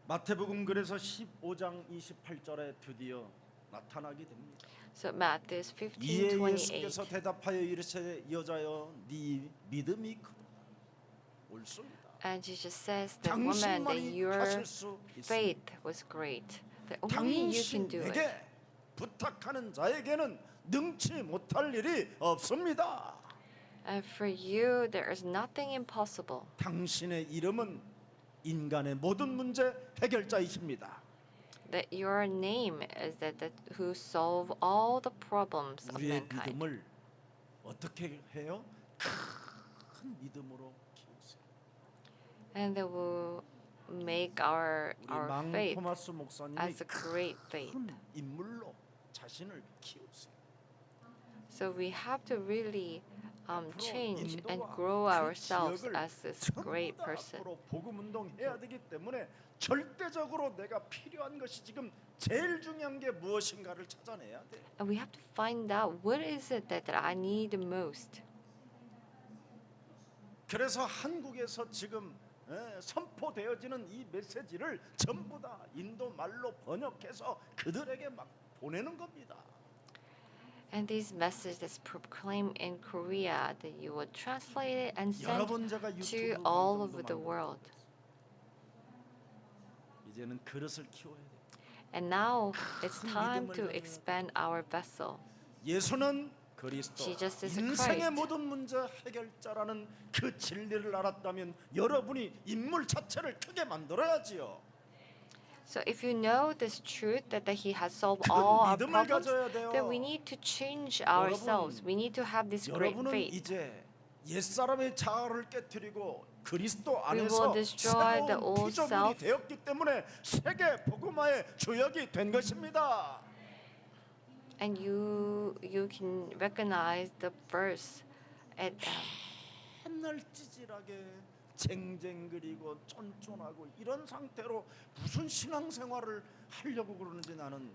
마태복음 그래서 15장 28절에 드디어 나타나게 됩니다. So Matthew 이에 15:28. 예수께서 대답하여 이르시되 여자여 네 믿음이 크다. 옳소이다. And Jesus says that woman that 당신만이 your 하실 수 있습니다. faith was great. That only you can do it. 당신에게 부탁하는 자에게는 능치 못할 일이 없습니다. And for you there is nothing impossible. 당신의 이름은 인간의 모든 문제 해결자이십니다. That your name is that who solve all the problems of 우리의 mankind. 믿음을 어떻게 해요? 큰 믿음으로 키우세요. And that will make our 우리 망 faith 토마스 목사님이 as a great faith. 큰 인물로 자신을 키우세요. So we have to really change and 인도와 grow 그 ourselves 지역을 as this 전부 great 다 person. 앞으로 복음 운동해야 되기 때문에 절대적으로 내가 필요한 것이 지금 제일 중요한 게 무엇인가를 찾아내야 돼. And we have to find out what is it that I need the most. 그래서 한국에서 지금 선포되어지는 이 메시지를 전부 다 인도 말로 번역해서 그들에게 막 보내는 겁니다. And these messages proclaimed in Korea that you will translate it and send 여러분 제가 to 유튜브 all 방송도 over the 만들고 world. 이제는 그릇을 키워야 돼. And now it's 큰 time 믿음을 to 가져야 expand our vessel. 예수는 그리스도 Jesus is 인생의 Christ. 모든 문제 해결자라는 그 진리를 알았다면 여러분이 인물 자체를 크게 만들어야지요. So if you know this truth that He has solved 큰 all our 믿음을 problems, 가져야 돼요. then we need to change ourselves. We need to have this great 여러분은 faith. 이제 옛사람의 자아를 깨뜨리고 그리스도 We 안에서 will destroy the 새로운 old 피조물이 self. 되었기 때문에 세계 복음화의 주역이 된 것입니다. And you can recognize the verse at 맨날 찌질하게 쟁쟁그리고 쫀쫀하고 이런 상태로 무슨 신앙생활을 하려고 그러는지 나는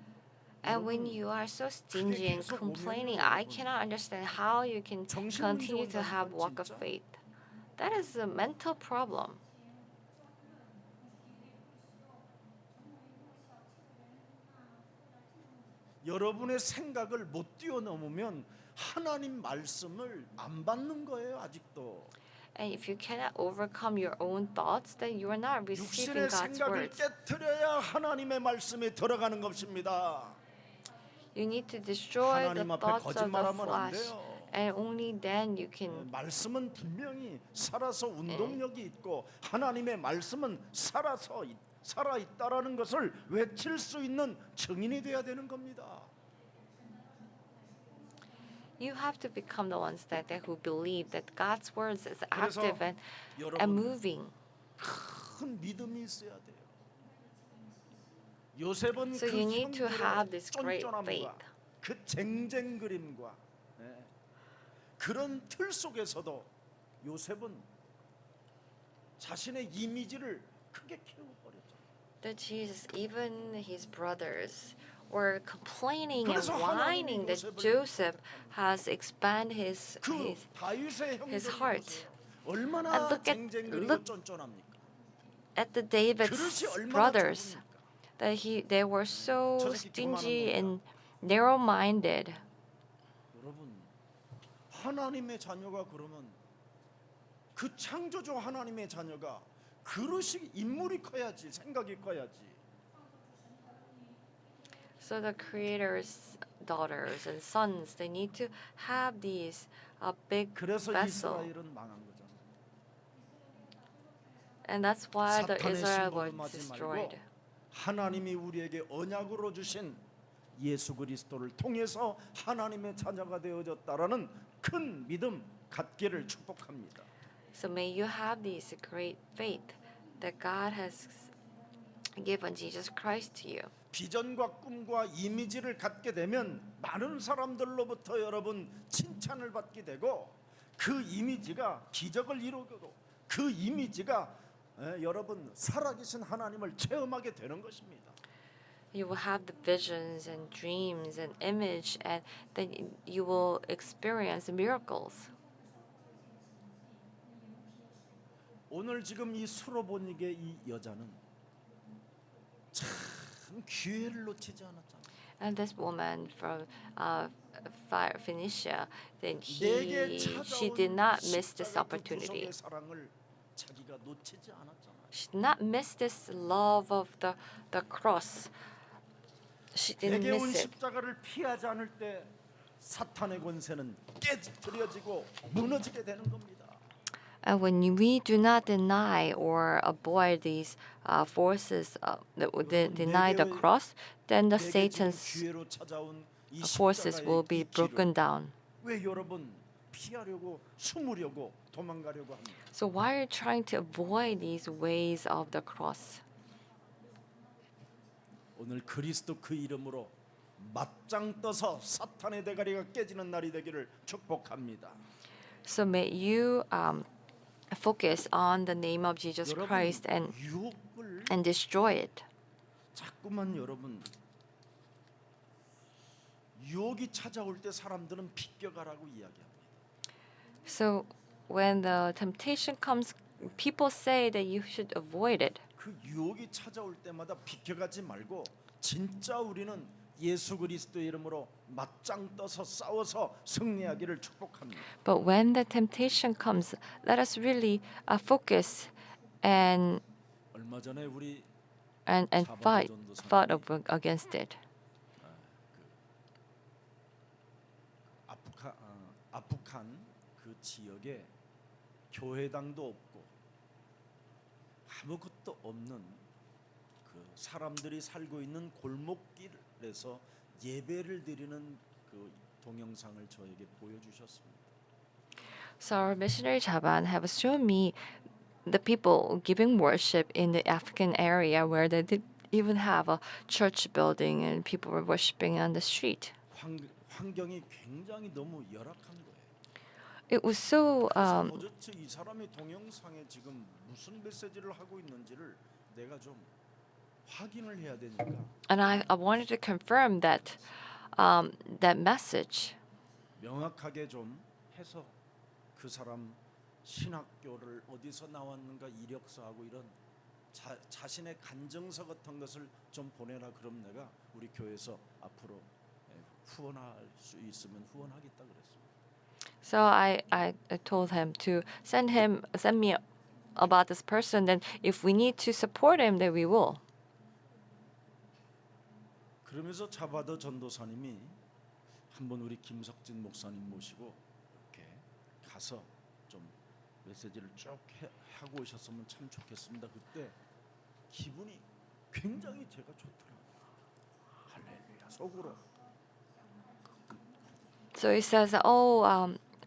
and when 여러분, you are so stingy and 계속 complaining, 오면요, I 여러분. cannot understand how you can continue to have 정신문제 walk of 온다니까, faith. That is a mental problem. 여러분의 생각을 못 뛰어넘으면 하나님 말씀을 안 받는 거예요. 아직도 And if you cannot overcome your own thoughts, then you are not receiving 육신의 God's 생각을 words. 깨뜨려야 하나님의 말씀이 들어가는 것입니다. You need to destroy the 하나님 앞에 thoughts of the 거짓말하면 안 flesh, 돼요. and only then you can. 말씀은 분명히 살아서 운동력이 있고 하나님의 말씀은 살아 있다라는 것을 외칠 수 있는 증인이 돼야 되는 겁니다. You have to become the ones that who believe that God's words is 그래서 active and 여러분 moving. 큰 믿음이 있어야 돼요. 요셉은 So 그 you need to have 형들의 this great 쫀쫀함과 faith. 그 쟁쟁그림과 그런 틀 속에서도 요셉은 자신의 이미지를 크게 키워버렸잖아요. That Jesus, even his brothers, were complaining and 그래서 whining 하나님이 that 요셉을 Joseph has expanded 그 다윗의 his 형들을 heart. 보세요. 얼마나 And look 쟁쟁그리고 쫀쫀합니까? at the David's 그릇이 얼마나 brothers, 좁습니까? that they were so 저 새끼 그만한 stingy 겁니다. and narrow-minded. 여러분 하나님의 자녀가 그러면 그 창조주 하나님의 자녀가 그릇이 인물이 커야지 생각이 커야지. So the Creator's daughters and sons, they need to have these big 그래서 vessel, 이스라엘은 망한 거잖아요. and that's why the 사탄의 Israel 신복을 was 맞지 destroyed. 말고 하나님이 우리에게 언약으로 주신 예수 그리스도를 통해서 하나님의 자녀가 되어졌다라는 큰 믿음 갖기를 축복합니다. So may you have this great faith that God has given Jesus Christ to you. 비전과 꿈과 이미지를 갖게 되면 많은 사람들로부터 여러분 칭찬을 받게 되고 그 이미지가 기적을 이루고 그 이미지가 여러분 살아계신 하나님을 체험하게 되는 것입니다. You will have the visions and dreams and image, and then you will experience miracles. 오늘 지금 이 수로보닉의 이 여자는 참 기회를 놓치지 않았잖아요. And this woman from Phoenicia, then 내게 she did not miss this 십자가 그 opportunity. 구속의 사랑을 자기가 놓치지 않았잖아요. She did not miss this love of the cross. She didn't 내게 온 miss it. 십자가를 피하지 않을 때 사탄의 권세는 깨뜨려지고 무너지게 되는 겁니다. And when we do not deny or avoid these forces that would deny the cross, then the 내게 지금 Satan's 기회로 찾아온 이 forces will be 십자가의 이 길을 broken down. 왜 여러분 피하려고 숨으려고 도망가려고 합니다. So why are you trying to avoid these ways of the cross? 오늘 그리스도 그 이름으로 맞짱 떠서 사탄의 대가리가 깨지는 날이 되기를 축복합니다. So may you focus on the name of Jesus 여러분 Christ 유혹을 and destroy it. 자꾸만 여러분 유혹이 찾아올 때 사람들은 비껴가라고 이야기합니다. So when the temptation comes, people say that you should avoid it. 그 유혹이 찾아올 때마다 비껴가지 말고 진짜 우리는 예수 그리스도의 이름으로 맞짱 떠서 싸워서 승리하기를 축복합니다. But when the temptation comes, let us really focus and 얼마 전에 우리 fight against it. 아프간 그 지역에 교회당도 없고 아무것도 없는 그 사람들이 살고 있는 골목길에서 예배를 드리는 그 동영상을 저에게 보여주셨습니다. So our missionary Japan have shown me the people giving worship in the African area where they did even have a church building and people were worshiping on the street. 환경이 굉장히 너무 열악한 거예요. It was so 도대체 이 사람이 동영상에 지금 무슨 메시지를 하고 있는지를 내가 좀 확인을 해야 되니까. and I wanted to confirm that that message. 명확하게 좀 해서 그 사람 신학교를 어디서 나왔는가 이력서하고 이런 자신의 간증서 같은 것을 좀 보내라. 그럼 내가 우리 교회에서 앞으로 후원할 수 있으면 후원하겠다 그랬습니다. So I told him to send me about this person. Then if we need to support him, then we will. 그러면서 자바더 전도사님이 한번 우리 김석진 목사님 모시고 이렇게 가서 좀 메시지를 쭉 하고 오셨으면 참 좋겠습니다. 그때 기분이 굉장히 제가 좋더라고요. 할렐루야 속으로. So he says, "Oh,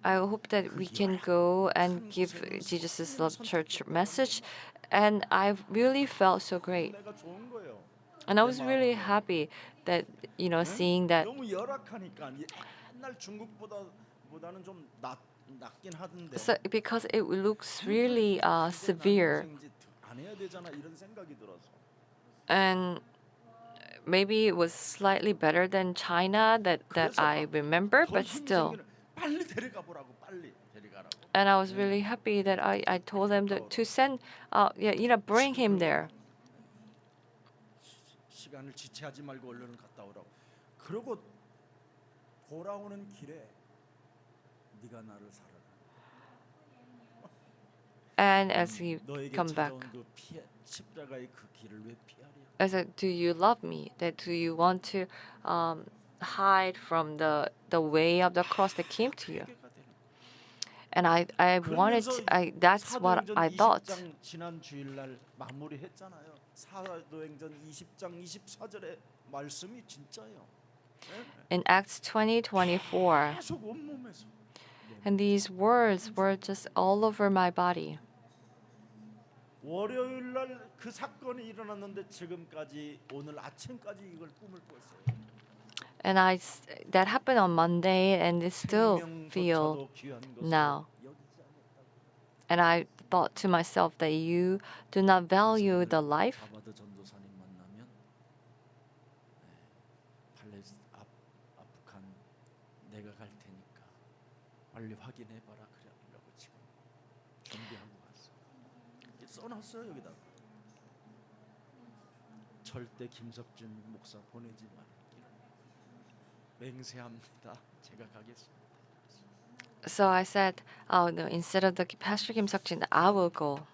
I hope that we can go and give Jesus' Love Church message," and I really felt so great, 내가 좋은 거예요. and I 내 was really 마음은. happy that seeing that. 너무 열악하니까 옛날 중국보다는 좀 낫긴 하던데. So because it looks really 기대 severe, 나는 이제 안 해야 되잖아 이런 생각이 들어서. and maybe it was slightly better than China that 그래서 I 막 remember, 더 but 힘이 still. 생기는 빨리 데려가 보라고 빨리 데려가라고. And I was really happy that I told them to send, bring him there. 시간을 지체하지 말고 얼른 갔다 오라고. 그러고 돌아오는 길에 네가 나를 살아라. And as he 너에게 come back, 찾아온 그 십자가의 그 길을 왜 피하랴? I said, "Do you love me? That do you want to hide from the way of the cross that came to you?" 회개가 되는 거야. And I wanted 그러면서 to, that's what 사도행전 I thought. 20장 지난 주일날 마무리했잖아요. 사도행전 20장 24절의 말씀이 진짜예요. In Acts 20:24, 계속 온몸에서. and these words were just all over my body. 월요일날 그 사건이 일어났는데 지금까지 오늘 아침까지 이걸 꿈을 꿨어요. And that happened on Monday, and it still feel 생명조차도 귀한 것을 now. 여기지 않았다고. And I thought to myself that you do not value the life. 바바드 전도사님 만나면 아프간 내가 갈 테니까 빨리 확인해 봐라 그러려고 지금 준비하고 왔어. 써놨어요 여기다. 절대 김석준 목사 보내지 말기를 맹세합니다. 제가 가겠습니다. So I said, "Oh no, instead of the Pastor Kim Seok-jin, I will go."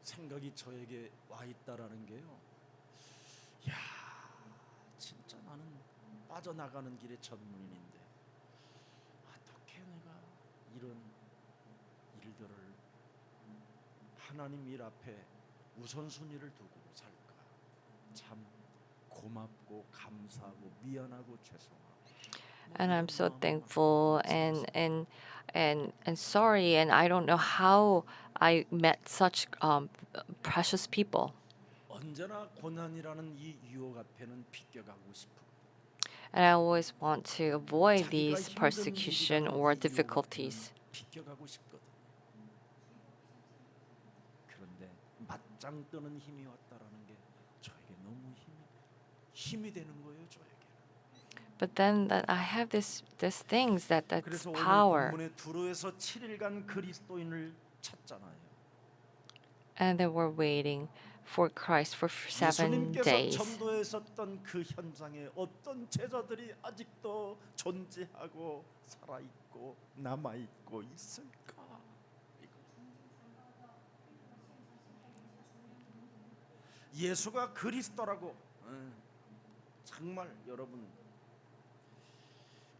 생각이 저에게 와 있다라는 게요. 야, 진짜 나는 빠져나가는 길의 전문인인데 어떻게 내가 이런 일들을 하나님 일 앞에 우선순위를 두고 살까? 참 고맙고 감사하고 미안하고 죄송하고. And I'm so thankful and sorry, and I don't know how I met such precious people. 언제나 고난이라는 이 유혹 앞에는 비껴가고 싶어. And I always want to avoid 자기가 these 힘든 persecution 일이라는 or 이 유혹 difficulties. 앞에는 비껴가고 싶거든. 그런데 맞짱 뜨는 힘이 왔다라는 게 저에게 너무 힘이 되는 거예요, 저에게. But then that I have this things that's 그래서 오늘 power, 본문에 두로에서 7일간 그리스도인을 찾잖아요. and they were waiting for Christ for 7 예수님께서 days. 전도했었던 그 현장에 어떤 제자들이 아직도 존재하고 살아 있고 남아 있고 있을까? 예수가 그리스도라고 정말 여러분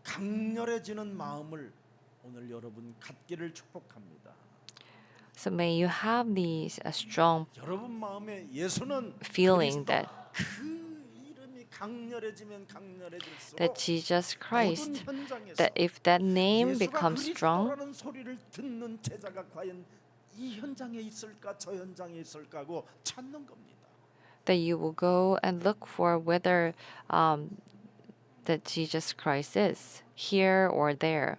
강렬해지는 마음을 오늘 여러분 갖기를 축복합니다. So may you have these strong 여러분 마음에 예수는 feeling 그리스도, that 그 이름이 강렬해지면 강렬해질수록 that Jesus 모든 Christ, 현장에서 that if that name 예수가 becomes strong, 그리스도라는 소리를 듣는 제자가 과연 이 현장에 있을까 저 현장에 있을까 하고 찾는 겁니다. that you will go and look for whether that Jesus Christ is here or there.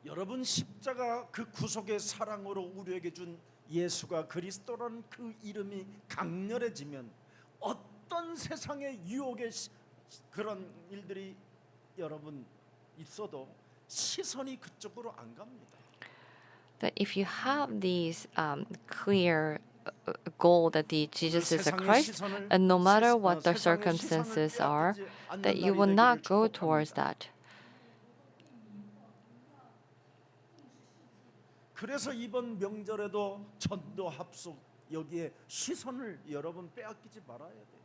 여러분 십자가 그 구속의 사랑으로 우리에게 준 예수가 그리스도라는 그 이름이 강렬해지면 어떤 세상의 유혹의 그런 일들이 여러분 있어도 시선이 그쪽으로 안 갑니다. That if you have these clear goal that the Jesus is a Christ, and no matter what the circumstances are, that you will not go towards that. 그래서 이번 명절에도 전도 합숙 여기에 시선을 여러분 빼앗기지 말아야 돼요.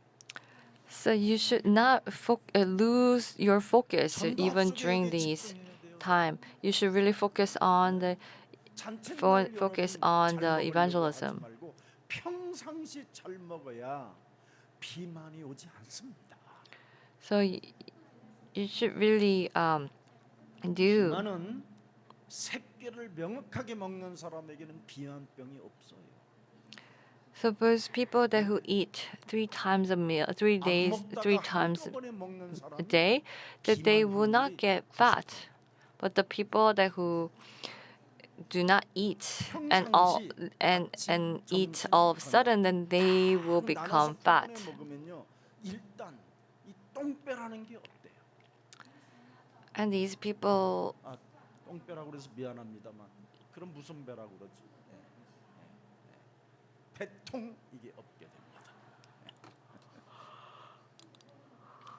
So you should not lose your focus 전도 even 합숙에 during 여기에 these 집중해야 돼요. time. You should really focus on the focus on the evangelism. 말고 평상시 잘 먹어야 비만이 오지 않습니다. So you should really do. 비만은 새끼를 명확하게 먹는 사람에게는 비만병이 없어요. Suppose people that who eat 3 times a meal, 3 days, 안 3 먹다가 times 한꺼번에 먹는 a 사람이 day, that they 비만 will not 확률이 get fat. But the people that who do not eat and 평상시 and 아침, eat 점심, all of a 저녁 sudden, then they will 딱 become 나눠서 fat. 한꺼번에 먹으면요, 일단 이 똥배라는 게 없대요. And these people, 아, 똥배라고 그래서 미안합니다만, 그럼 무슨 배라고 그러지? 배통 이게 없게 됩니다.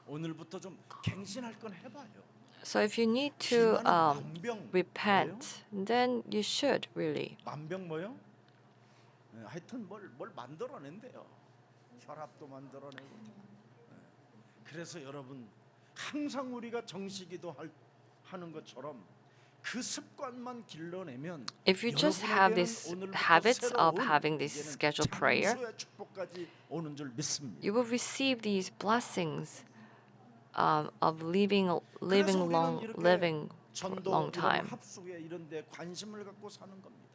오늘부터 좀 갱신할 건 해봐요. so if you need to 비만은 만병 repent, then you should really. 만병 뭐요? 하여튼 뭘 만들어낸대요. 혈압도 만들어내고. 그래서 여러분 항상 우리가 정식기도 하는 것처럼 그 습관만 길러내면 If you just have these 여러분에게는 habits 오늘부터 of 새로운 having this 이제는 scheduled prayer, 장수의 축복까지 오는 줄 믿습니다. you will receive these blessings of living 그래서 우리는 long, 이렇게 living 전도 long 이런 time. 합숙에 이런 데 관심을 갖고 사는 겁니다.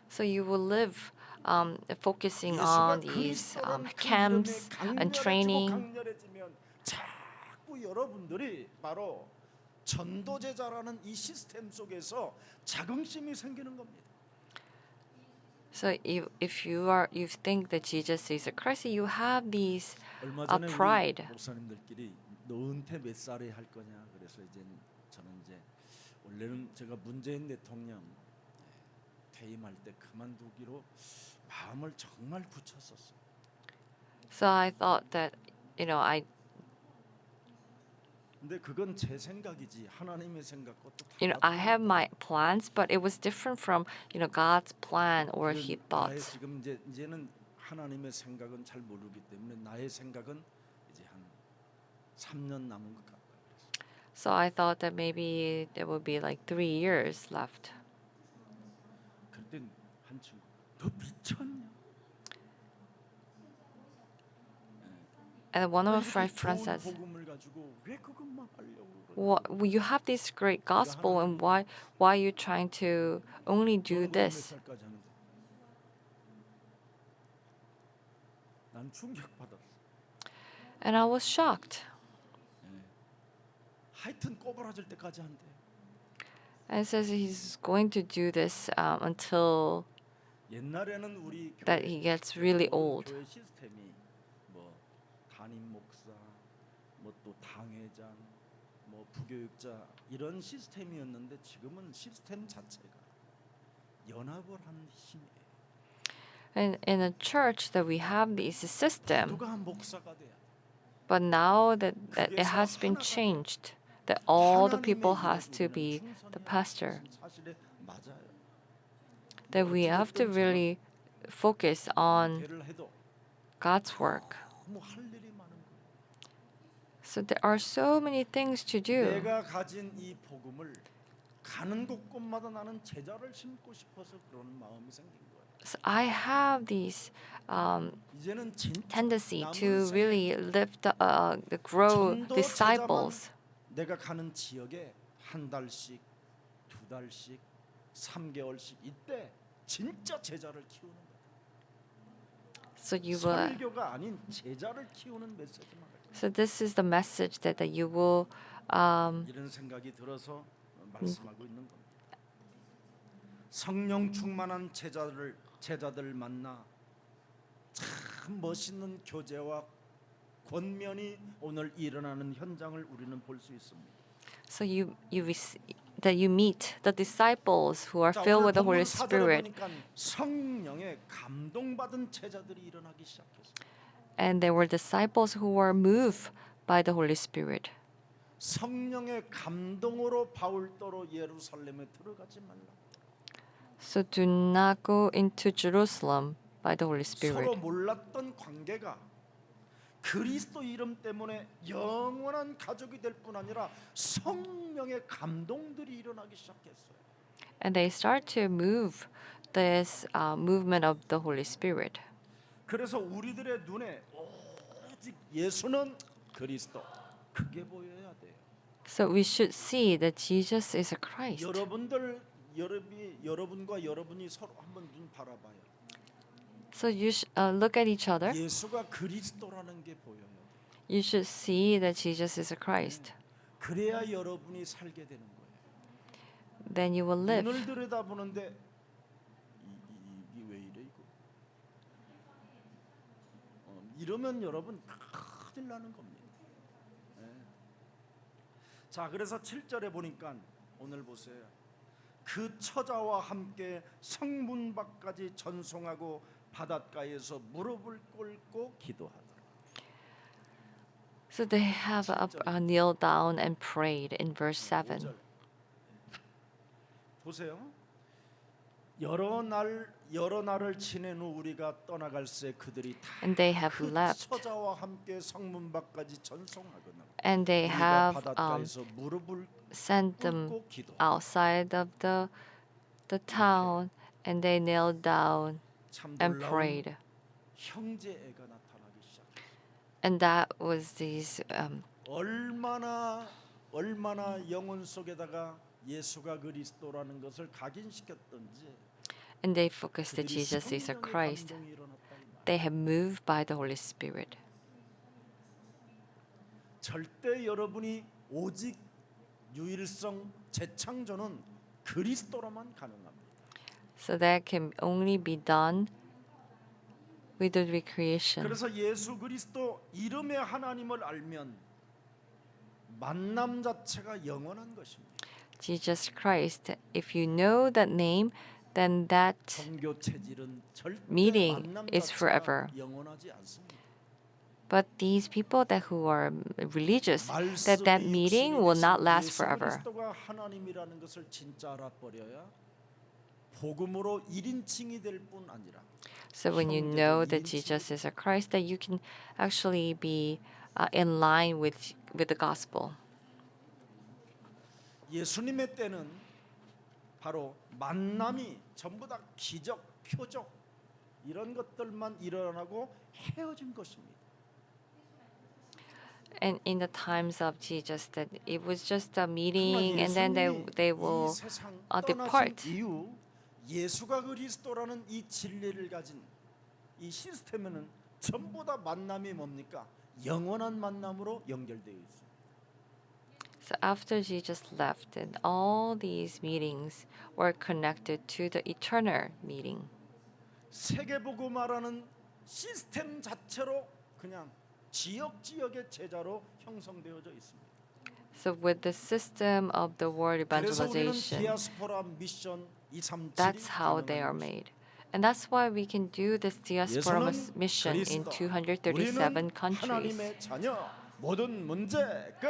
So you will live focusing 예수가 on these 그리스도라는 그 camps 이름에 and training. 강렬해지면 자꾸 여러분들이 바로 전도제자라는 이 시스템 속에서 자긍심이 생기는 겁니다. So if you think that Jesus is a Christ, you have these 얼마 전에 pride. 우리 목사님들끼리 너 은퇴 몇 살에 할 거냐 그래서 이제 저는 이제 원래는 제가 문재인 대통령 퇴임할 때 그만두기로 마음을 정말 굳혔었어요. So I thought that I 근데 그건 제 생각이지 하나님의 생각과 또 I have my plans, but it was different from God's plan or 나의 He thought. 지금 이제는 하나님의 생각은 잘 모르기 때문에 나의 생각은 이제 한 3년 남은 것 같아요. So I thought that maybe there would be like 3 years left. 그때 한 친구 너 미쳤냐? And one of my 이렇게 friends 좋은 says, 복음을 가지고 왜 그것만 하려고 well, you have this great gospel, and why are you trying to only do 몇 this? 살까지 하는데? 난 충격받았어. And I was shocked. 하여튼 꼬부라질 때까지 한대. And it says he's going to do this until 옛날에는 우리 that he gets really old. 교회 시스템이 뭐 담임 목사, 뭐 또 당회장, 뭐 부교육자 이런 시스템이었는데 지금은 시스템 자체가 연합을 한 힘이에요. And in a church that we have this system, 누가 목사가 돼야 돼. but now that it has been changed, that all the people has to be the pastor, 사실에 맞아요. that we have to really focus on 대를 해도 God's work. 너무 할 일이 많은 거예요. So there are so many things to do. 내가 가진 이 복음을 가는 곳곳마다 나는 제자를 심고 싶어서 그런 마음이 생긴 거예요. So I have this 이제는 진짜 tendency 남은 to 생애 really grow 전도 disciples. 내가 가는 지역에 한 달씩, 두 달씩, 3개월씩 이때 진짜 제자를 키우는 거예요. So you will. 설교가 아닌 제자를 키우는 메시지만 가지고 So this is the message that you will. 이런 생각이 들어서 말씀하고 있는 겁니다. 성령 충만한 제자들 만나 참 멋있는 교제와 권면이 오늘 일어나는 현장을 우리는 볼 수 있습니다. So that you meet the disciples who are 자, filled 오늘 with the Holy 본문 4절에 Spirit, 보니까 성령에 감동받은 제자들이 일어나기 시작했어요. and there were disciples who were moved by the Holy Spirit. 성령의 감동으로 바울더러 예루살렘에 들어가지 말라. So do not go into Jerusalem by the Holy 서로 Spirit. 몰랐던 관계가 그리스도 이름 때문에 영원한 가족이 될 뿐 아니라 성령의 감동들이 일어나기 시작했어요. And they start to move this movement of the Holy Spirit. 그래서 우리들의 눈에 오직 예수는 그리스도 그게 보여야 돼요. So we should see that Jesus is a Christ. 여러분과 여러분이 서로 한번 눈 바라봐요. So you look at each other. 예수가 그리스도라는 게 보여요. You should see that Jesus is a Christ. 그래야 여러분이 살게 되는 거예요. Then you will live. 눈을 들여다보는데 이게 왜 이래 이거? 이러면 여러분 큰일 나는 겁니다. 네. 자, 그래서 7절에 보니까 오늘 보세요. 그 처자와 함께 성문 밖까지 전송하고 바닷가에서 무릎을 꿇고 기도하더라. So they have kneeled down and prayed in verse 7. 5절. 보세요. 여러 날을 지낸 후 우리가 떠나갈새 그들이 다 And they have 그 left. 처자와 함께 성문 밖까지 전송하거나 And they 우리가 have 바닷가에서 무릎을 sent them 꿇고 기도. outside of the town, and they knelt down 참 and 놀라운 prayed. 형제애가 나타나기 시작. And that was these 얼마나 영혼 속에다가 예수가 그리스도라는 것을 각인시켰던지 and they focused that 그들이 Jesus is a 성령의 Christ. 감동이 일어났다 이 말이에요. They have moved by the Holy Spirit. 절대 여러분이 오직 유일성 재창조는 그리스도로만 가능합니다. So that can only be done with the recreation. 그래서 예수 그리스도 이름의 하나님을 알면 만남 자체가 영원한 것입니다. Jesus Christ. If you know that name, then that 종교 체질은 절대 meeting 만남 is 자체가 forever. 영원하지 않습니다. But these people that who are religious, that 말씀이 meeting 육신이 will not 되신 last 예수 forever. 그리스도가 하나님이라는 것을 진짜 알아버려야 복음으로 1인칭이 될 뿐 아니라 So when you know that Jesus is a Christ, that you can actually be in line with the gospel. 예수님의 때는 바로 만남이 전부 다 기적, 표적 이런 것들만 일어나고 헤어진 것입니다. And in the times of Jesus, that it was just a 그러나 meeting, and then they 예수님이 will 이 세상 depart. 떠나신 이후 예수가 그리스도라는 이 진리를 가진 이 시스템에는 전부 다 만남이 뭡니까? 영원한 만남으로 연결되어 있습니다. So after Jesus left, and all these meetings were connected to the eternal meeting. 세계보고 말하는 시스템 자체로 그냥 지역의 제자로 형성되어져 있습니다. So with the system of the world 그래서 우리는 evangelization, 디아스포라 미션 237이 that's how they are made. And that's why we can do this diaspora 예수는 mission in 그리스도, 237 우리는 countries. 하나님의 자녀, 모든 문제 끝,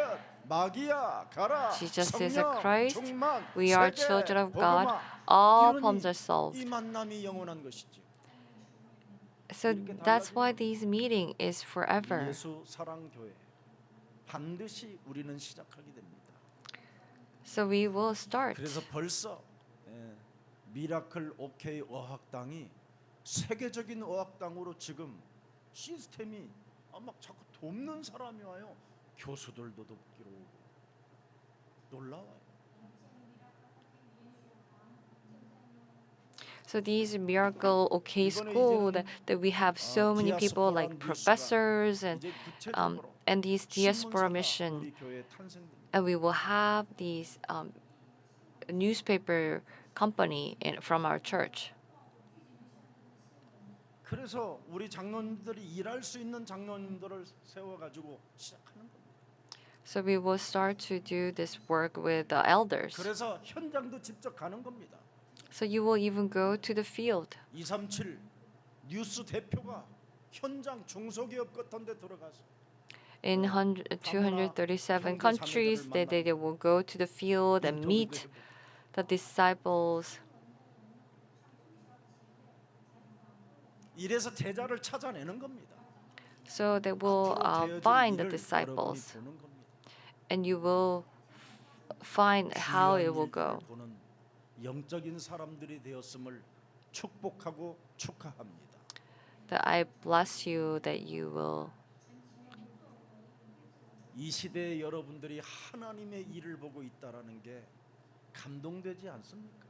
마귀야 가라, Jesus is a 성령, Christ. 충만, We are 세계, children of God. 복음화. All 이러니 problems are solved. 이 만남이 영원한 것이죠. So that's why this meeting is forever. 예수 사랑 교회 반드시 우리는 시작하게 됩니다. So we will start. 그래서 벌써 미라클 오케이 어학당이 세계적인 어학당으로 지금 시스템이 막 자꾸 돕는 사람이 와요. 교수들도 돕기로 오고 놀라워요. So these miracle OK school that we have so many people like professors 이제 구체적으로 and these diaspora 신문사가 mission, 우리 교회에 탄생됩니다. and we will have these newspaper company from our church. 그래서 우리 장로님들이 일할 수 있는 장로님들을 세워가지고 시작하는 겁니다. So we will start to do this work with the elders. 그래서 현장도 직접 가는 겁니다. So you will even go to the field. 237 뉴스 대표가 현장 중소기업 같은 데 들어가서 In 237 countries, they will go to the field and meet the disciples. 이래서 제자를 찾아내는 겁니다. So they will 앞으로 find 되어질 일을 the 여러분이 disciples, 보는 겁니다. and you will find how it will go. 보는 영적인 사람들이 되었음을 축복하고 축하합니다. That I bless you that you will 이 시대에 여러분들이 하나님의 일을 보고 있다라는 게 감동되지 않습니까?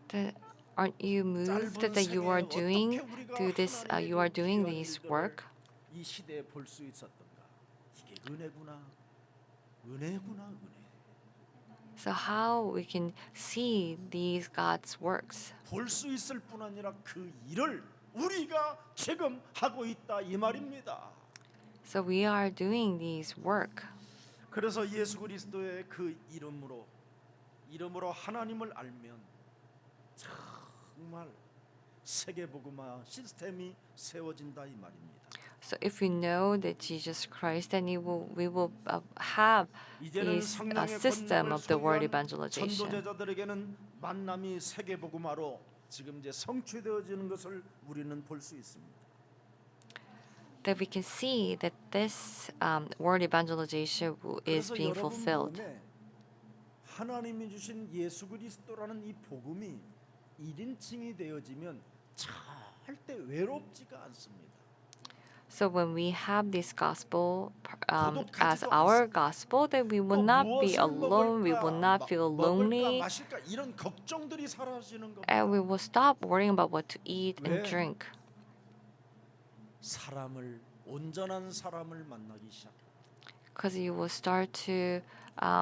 That aren't you moved 짧은 that you are 생애에 doing 어떻게 우리가 through this? 하나님의 You are 그 doing 귀한 this 일들을 work. 이 시대에 볼 수 있었던가? 이게 은혜구나, 은혜구나, 은혜. So how we can see these God's works? 볼 수 있을 뿐 아니라 그 일을 우리가 지금 하고 있다 이 말입니다. So we are doing these work. 그래서 예수 그리스도의 그 이름으로 하나님을 알면 정말 세계복음화 시스템이 세워진다 이 말입니다. So if we know that Jesus Christ, then we will have 이제는 this 성령의 system 권능을 of the word 소유한 evangelization. 전도제자들에게는 만남이 세계복음화로 지금 이제 성취되어지는 것을 우리는 볼 수 있습니다. That we can see that this word evangelization is 그래서 being 여러분 fulfilled. 몸에 하나님이 주신 예수 그리스도라는 이 복음이 1인칭이 되어지면 절대 외롭지가 않습니다. So when we have this gospel as 고독하지도 our 않습니다. gospel, then we will 또 not be 무엇을 alone. We will not 먹을까, feel 먹을까 lonely, 마실까 이런 걱정들이 사라지는 겁니다. and we will stop worrying about what to eat and 왜? drink. 온전한 사람을 만나기 시작합니다. Because you will start to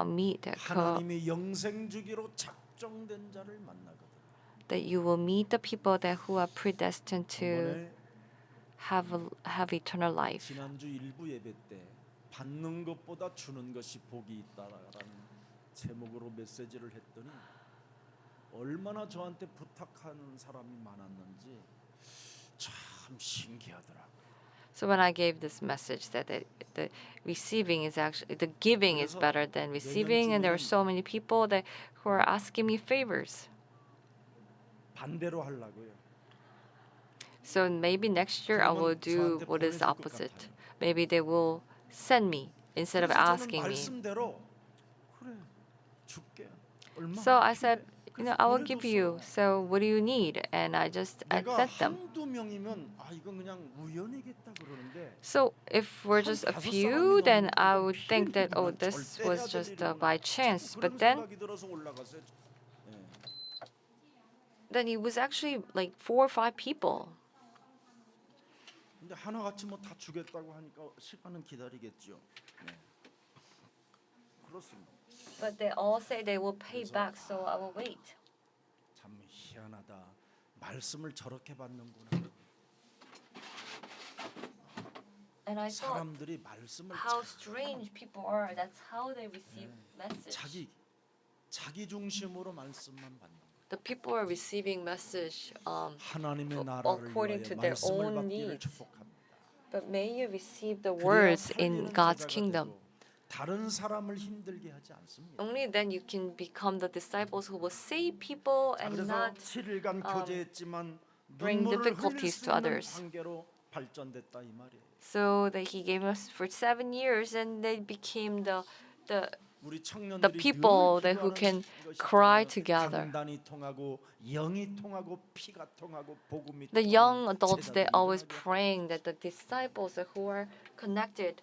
meet 하나님의 영생 주기로 작정된 자를 만나거든. that you will meet the people that who are predestined to 이번에 have eternal life. 지난주 일부 예배 때 받는 것보다 주는 것이 복이 있다라는 제목으로 메시지를 했더니 얼마나 저한테 부탁하는 사람이 많았는지 참 신기하더라고요. So when I gave this message that the receiving is actually the giving is better than receiving, and there are so many people that who are asking me favors. 반대로 하려고요. So maybe next year I will do what is the opposite. Maybe they will send me instead of 그래서 저는 asking me. 말씀대로 그래 줄게. 얼마 So I said, 필요해. I will give you. So what do you need? And I 내가 sent them. 한두 명이면 이건 그냥 우연이겠다 그러는데 So if we're just a few, then I would think that this was just by chance. But then it was actually like 4 or 5 people. 근데 하나같이 뭐 다 주겠다고 하니까 시간은 기다리겠죠. 네. 그렇습니다. But they all say they will pay back, so I will wait. 참 희한하다. 말씀을 저렇게 받는구나. And I thought 사람들이 말씀을 how strange people are. That's how they receive message. 자기 중심으로 말씀만 받는 거예요. The people are receiving message 하나님의 나라를 according to 위하여 their 말씀을 own 받기를 needs. 축복합니다. But may you receive the 그래야 words in 팔리는 God's 제자가 kingdom. 되고 다른 사람을 힘들게 하지 않습니다. Only then you can become the disciples who will save people and 그래서 not 7일간 교제했지만 bring 눈물을 흘릴 difficulties 수 to 있는 others. 관계로 발전됐다 이 말이에요. so that he gave us for 7 years and they became the 우리 the 청년들이 people 늘 that who can 기도하는 것이 cry 있잖아요. together. 강단이 통하고 영이 통하고 피가 통하고 복음이 The 통하고 young adults, 제자들이 they always 일어나게 praying that the disciples who are connected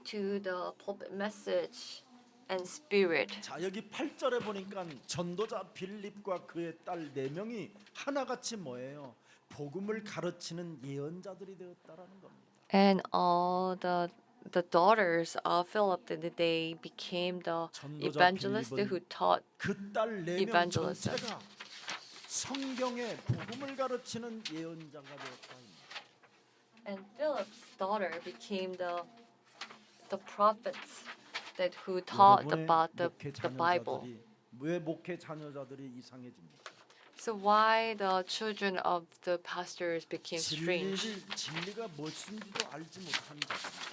to the pulpit message and spirit. 자 여기 8절에 보니까 전도자 빌립과 그의 딸 4명이 하나같이 뭐예요? 복음을 가르치는 예언자들이 되었다라는 겁니다. And all the daughters of Philip, that they became the 전도자 evangelists 빌립은 who taught. 그 딸 4명 evangelism. 전체가 성경의 복음을 가르치는 예언자가 되었다. And Philip's daughter became the prophets that who taught 여러분의 about 목회 the Bible. 자녀자들이 왜 목회 자녀자들이 이상해집니까? So why the children of the pastors became strange? 진리가 무엇인지도 알지 못한 자들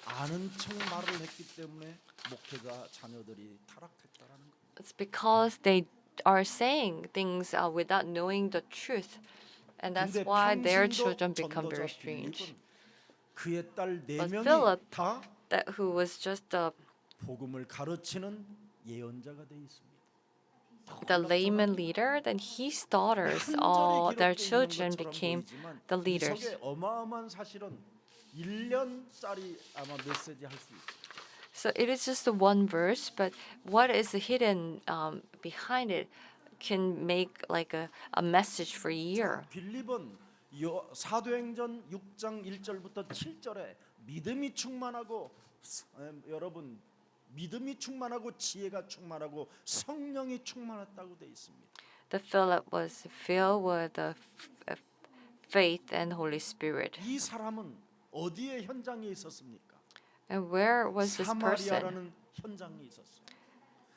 아는 척 말을 했기 때문에 목회자 자녀들이 타락했다라는 거예요. It's because they are saying things without knowing the truth, and that's 근데 why their 평신도 children become 전도자 very strange. 빌립은 그의 딸 But 4명이 Philip- 다 That who was just 복음을 가르치는 예언자가 돼 있습니다. the layman leader, then his daughters, all their children became the leaders. 속에 어마어마한 사실은 1년짜리 아마 메시지 할 수 있어요. So it is just the one verse, but what is hidden behind it can make like a message for a year. 자, 빌립은 사도행전 6장 1절부터 7절에 믿음이 충만하고 여러분 믿음이 충만하고 지혜가 충만하고 성령이 충만했다고 돼 있습니다. The Philip was filled with the faith and Holy Spirit. 이 사람은 어디에 현장에 있었습니까? And where was this person? 사마리아라는 현장에 있었어요.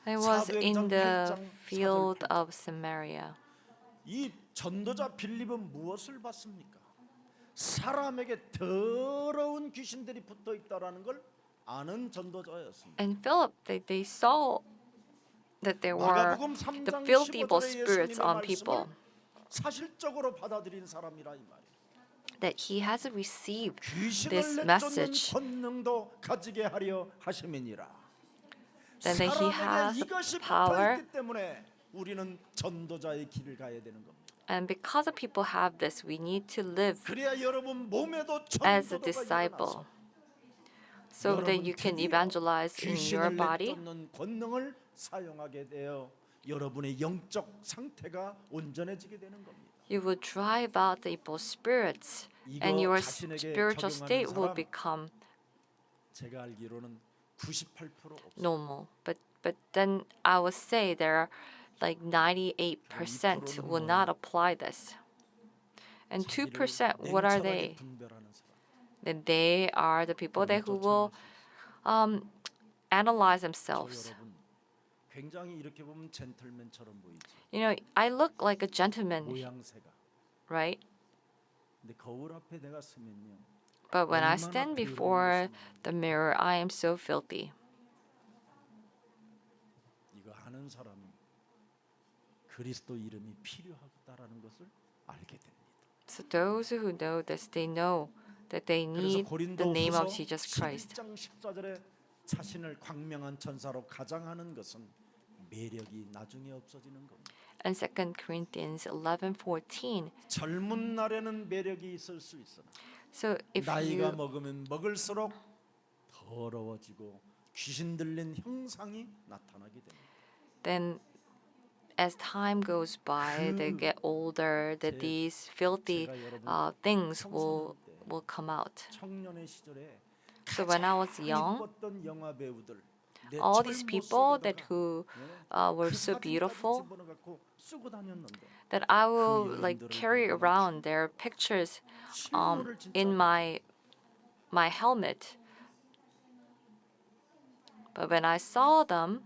It was 사도행전 in the 8장 field 4절. of Samaria. 이 전도자 빌립은 무엇을 봤습니까? 사람에게 더러운 귀신들이 붙어 있다라는 걸 아는 전도자였습니다. And Philip, they saw that there were 마가복음 the 3장 filthy evil 15절의 spirits on 예수님의 people, 말씀을 사실적으로 받아들인 사람이라 이 말이에요. that he has received 귀신을 this 내쫓는 message, 권능도 가지게 하려 하심이니라. then that he 사람에게 has 이것이 power, 붙어있기 때문에 우리는 전도자의 길을 가야 되는 겁니다. and because the people have this, we need to live 그래야 여러분 몸에도 as a 전도가 disciple, 일어나서 so that 여러분 you can 드디어 evangelize in your 귀신을 body, 내쫓는 권능을 사용하게 되어 여러분의 영적 상태가 온전해지게 되는 겁니다. you will drive out the evil spirits, and 이거 your 자신에게 spiritual 적용하는 state will 사람 become 제가 알기로는 98% 없어요. normal. But then I would say there are like 98% will not apply this. And 2%, what are they? 분별하는 사람. Then they are the people that who will analyze 저 themselves. 여러분 굉장히 이렇게 보면 젠틀맨처럼 보이지. You know, I look like a gentleman, 모양새가. right? 근데 거울 앞에 내가 서면요. But when I 얼마나 stand 더러운 before 것이냐. the mirror, I am so filthy. 이거 하는 사람은 그리스도 이름이 필요하다라는 것을 알게 됩니다. So those who know this, they know that they 그래서 need the 고린도 name of 후서 Jesus Christ. 11장 14절에 자신을 광명한 천사로 가장하는 것은 매력이 나중에 없어지는 겁니다. And 2 Corinthians 11:14. 젊은 날에는 매력이 있을 수 있으나 So if 나이가 you 먹으면 먹을수록 더러워지고 귀신 들린 형상이 나타나게 됩니다. then as time goes by, they 그 get older, that 제- these filthy 제가 여러분 things 청소년 때 will come out. 청년의 시절에 So when I was 가장 young, 이뻤던 영화 배우들 내 all these 젊은 people that 속에다가 who were 그 so 사진까지 beautiful, 집어넣어갖고 쓰고 다녔는데 that I will 그 like 여인들을 carry 보고 around their pictures 실물을 진짜 in my helmet. But when I saw them,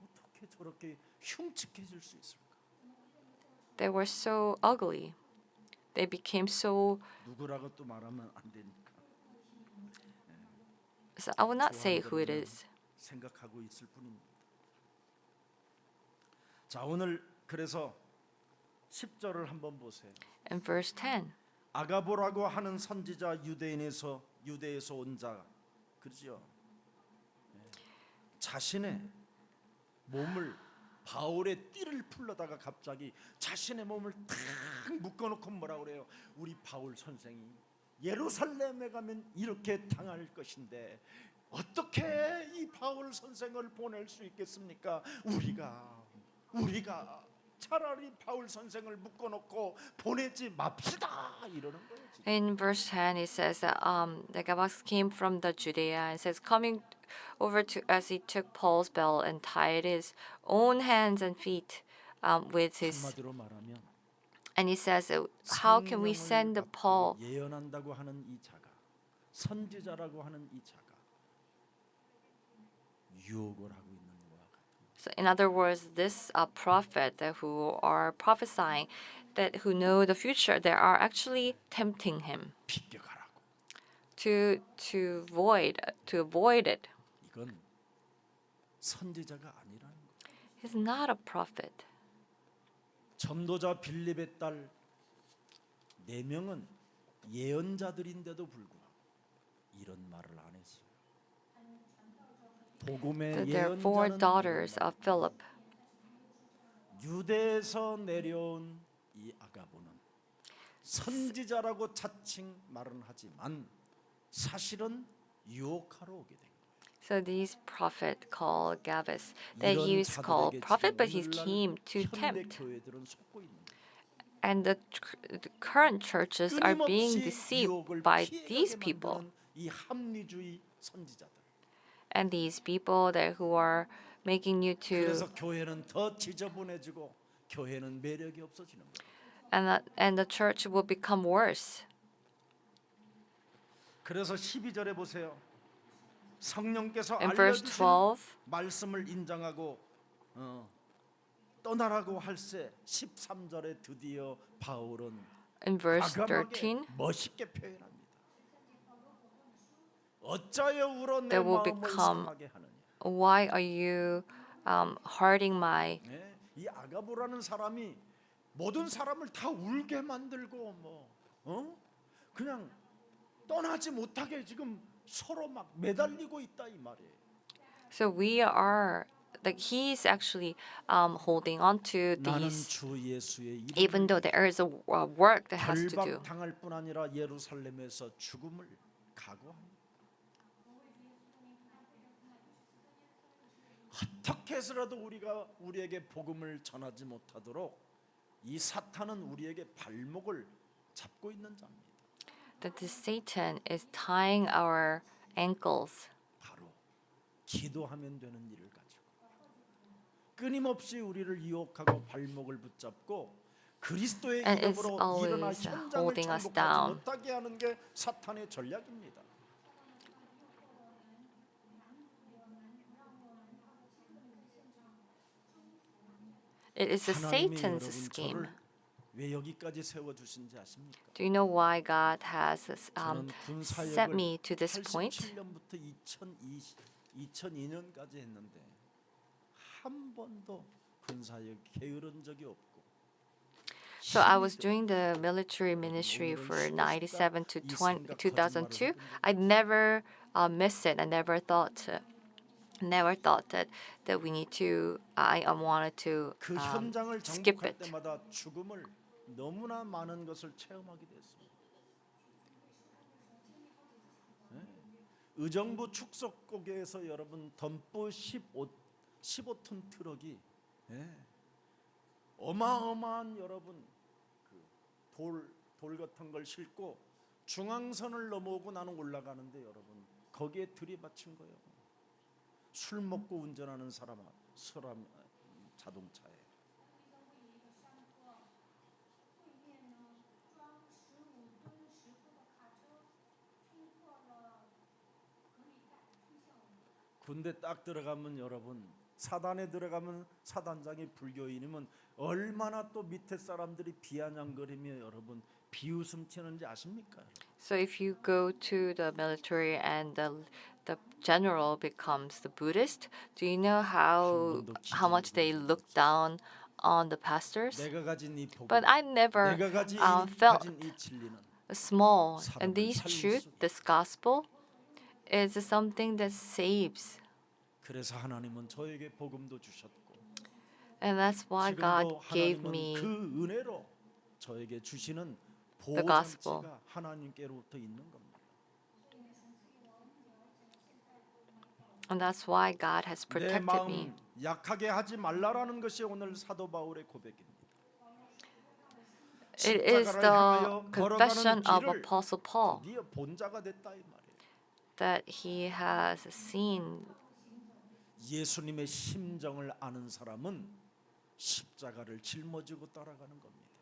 어떻게 저렇게 흉측해질 수 있을까? they were so ugly. They became so. 누구라고 또 말하면 안 되니까 So I will not say who it is. 생각하고 있을 뿐입니다. 자, 오늘 그래서 10절을 한번 보세요. In verse 10, 아가보라고 하는 선지자 유대에서 온 자, 그렇죠? 자신의 몸을 바울의 띠를 풀러다가 갑자기 자신의 몸을 탁 묶어놓고 뭐라 그래요? 우리 바울 선생이 예루살렘에 가면 이렇게 당할 것인데 어떻게 이 바울 선생을 보낼 수 있겠습니까? 우리가 차라리 바울 선생을 묶어놓고 보내지 맙시다 이러는 거예요. 지금. in verse 10, it says that the Gabas came from the Judea and says, coming over to as he took Paul's belt and tied his own hands and feet with his. 한마디로 말하면 And he says, how can we 성령을 send the 받고 Paul? 예언한다고 하는 이 자가 선지자라고 하는 이 자가 유혹을 하고 있는 거와 같은. So in other words, this prophet who are prophesying, that who know the future, they are actually tempting him 비껴가라고. to avoid it. 이건 선지자가 아니라는 거. He's not a prophet. 전도자 빌립의 딸 4명은 예언자들인데도 불구하고 이런 말을 안 했어요. 복음의 There are four 예언자는 daughters of Philip. 유대에서 내려온 이 아가보는 선지자라고 자칭 말은 하지만 사실은 유혹하러 오게 된 거예요. So these prophet called Gabus, they 이런 used called 자들에게 prophet, 지금 but he 오늘날 came to 현대 tempt. 교회들은 속고 있는 거예요. And the current churches are being 끊임없이 deceived 유혹을 by 피해가게 these people. 만드는 이 합리주의 선지자들. And these people that who are making you to 그래서 교회는 더 지저분해지고 교회는 매력이 없어지는 거예요. and the church will become worse. 그래서 12절에 보세요. 성령께서 In verse 알려주신 12, 말씀을 인정하고 떠나라고 할세 13절에 드디어 바울은 in verse 과감하게 13, 멋있게 표현합니다. 어찌하여 울어 내 That will 마음을 become 상하게 하느냐. why are you hurting my 네, 이 아가보라는 사람이 모든 사람을 다 울게 만들고 그냥 떠나지 못하게 지금 서로 막 매달리고 있다 이 말이에요. So we are like he's actually holding on to 나는 these, 주 예수의 even though there is a work that has to do. 결박 당할 뿐 아니라 예루살렘에서 죽음을 각오합니다. 어떻게 해서라도 우리에게 복음을 전하지 못하도록 이 사탄은 우리에게 발목을 잡고 있는 자입니다. That the Satan is tying our ankles. 바로 기도하면 되는 일을 가지고 끊임없이 우리를 유혹하고 발목을 붙잡고 그리스도의 And it's 이름으로 always 일어나 현장을 holding us 정복하지 down. 못하게 하는 게 사탄의 전략입니다. It is a 하나님이 Satan's 여러분 scheme. 저를 왜 여기까지 세워 주신지 아십니까? Do you know why God has 저는 set 군사역을 me to this point? 87년부터 2002년까지 했는데 한 번도 군사역 게으른 적이 없고. So I was doing the military ministry for 97 to 2002. I never missed it. I never thought that we need to. I wanted to 그 현장을 skip 정복할 it. 때마다 죽음을 너무나 많은 것을 체험하게 됐습니다. 네. 의정부 축소고개에서 여러분 덤프 15톤 트럭이 어마어마한 여러분 돌 같은 걸 싣고 중앙선을 넘어오고 나는 올라가는데 여러분 거기에 들이받친 거예요. 술 먹고 운전하는 사람 자동차에. 군대 딱 들어가면 여러분 사단에 들어가면 사단장이 불교인이면 얼마나 또 밑에 사람들이 비아냥거리며 여러분 비웃음 치는지 아십니까? So if you go to the military and the general becomes the Buddhist, do you know how much they look down on the pastors? 내가 가진 이 복음, But I never 내가 가진 felt 이 진리는 small. And 사람을 this 살릴 truth, 수 this gospel, is something that saves. 그래서 하나님은 저에게 복음도 주셨고 And that's why God 지금도 gave 하나님은 me 그 은혜로 저에게 주시는 the gospel. 보호장치가 하나님께로부터 있는 겁니다. And that's why God has 내 protected me. 마음 약하게 하지 말라라는 것이 오늘 사도 바울의 고백입니다. It is 십자가를 the 향하여 confession 걸어가는 of 길을 Apostle Paul 드디어 본자가 됐다 이 말이에요. that he has seen. 예수님의 심정을 아는 사람은 십자가를 짊어지고 따라가는 겁니다.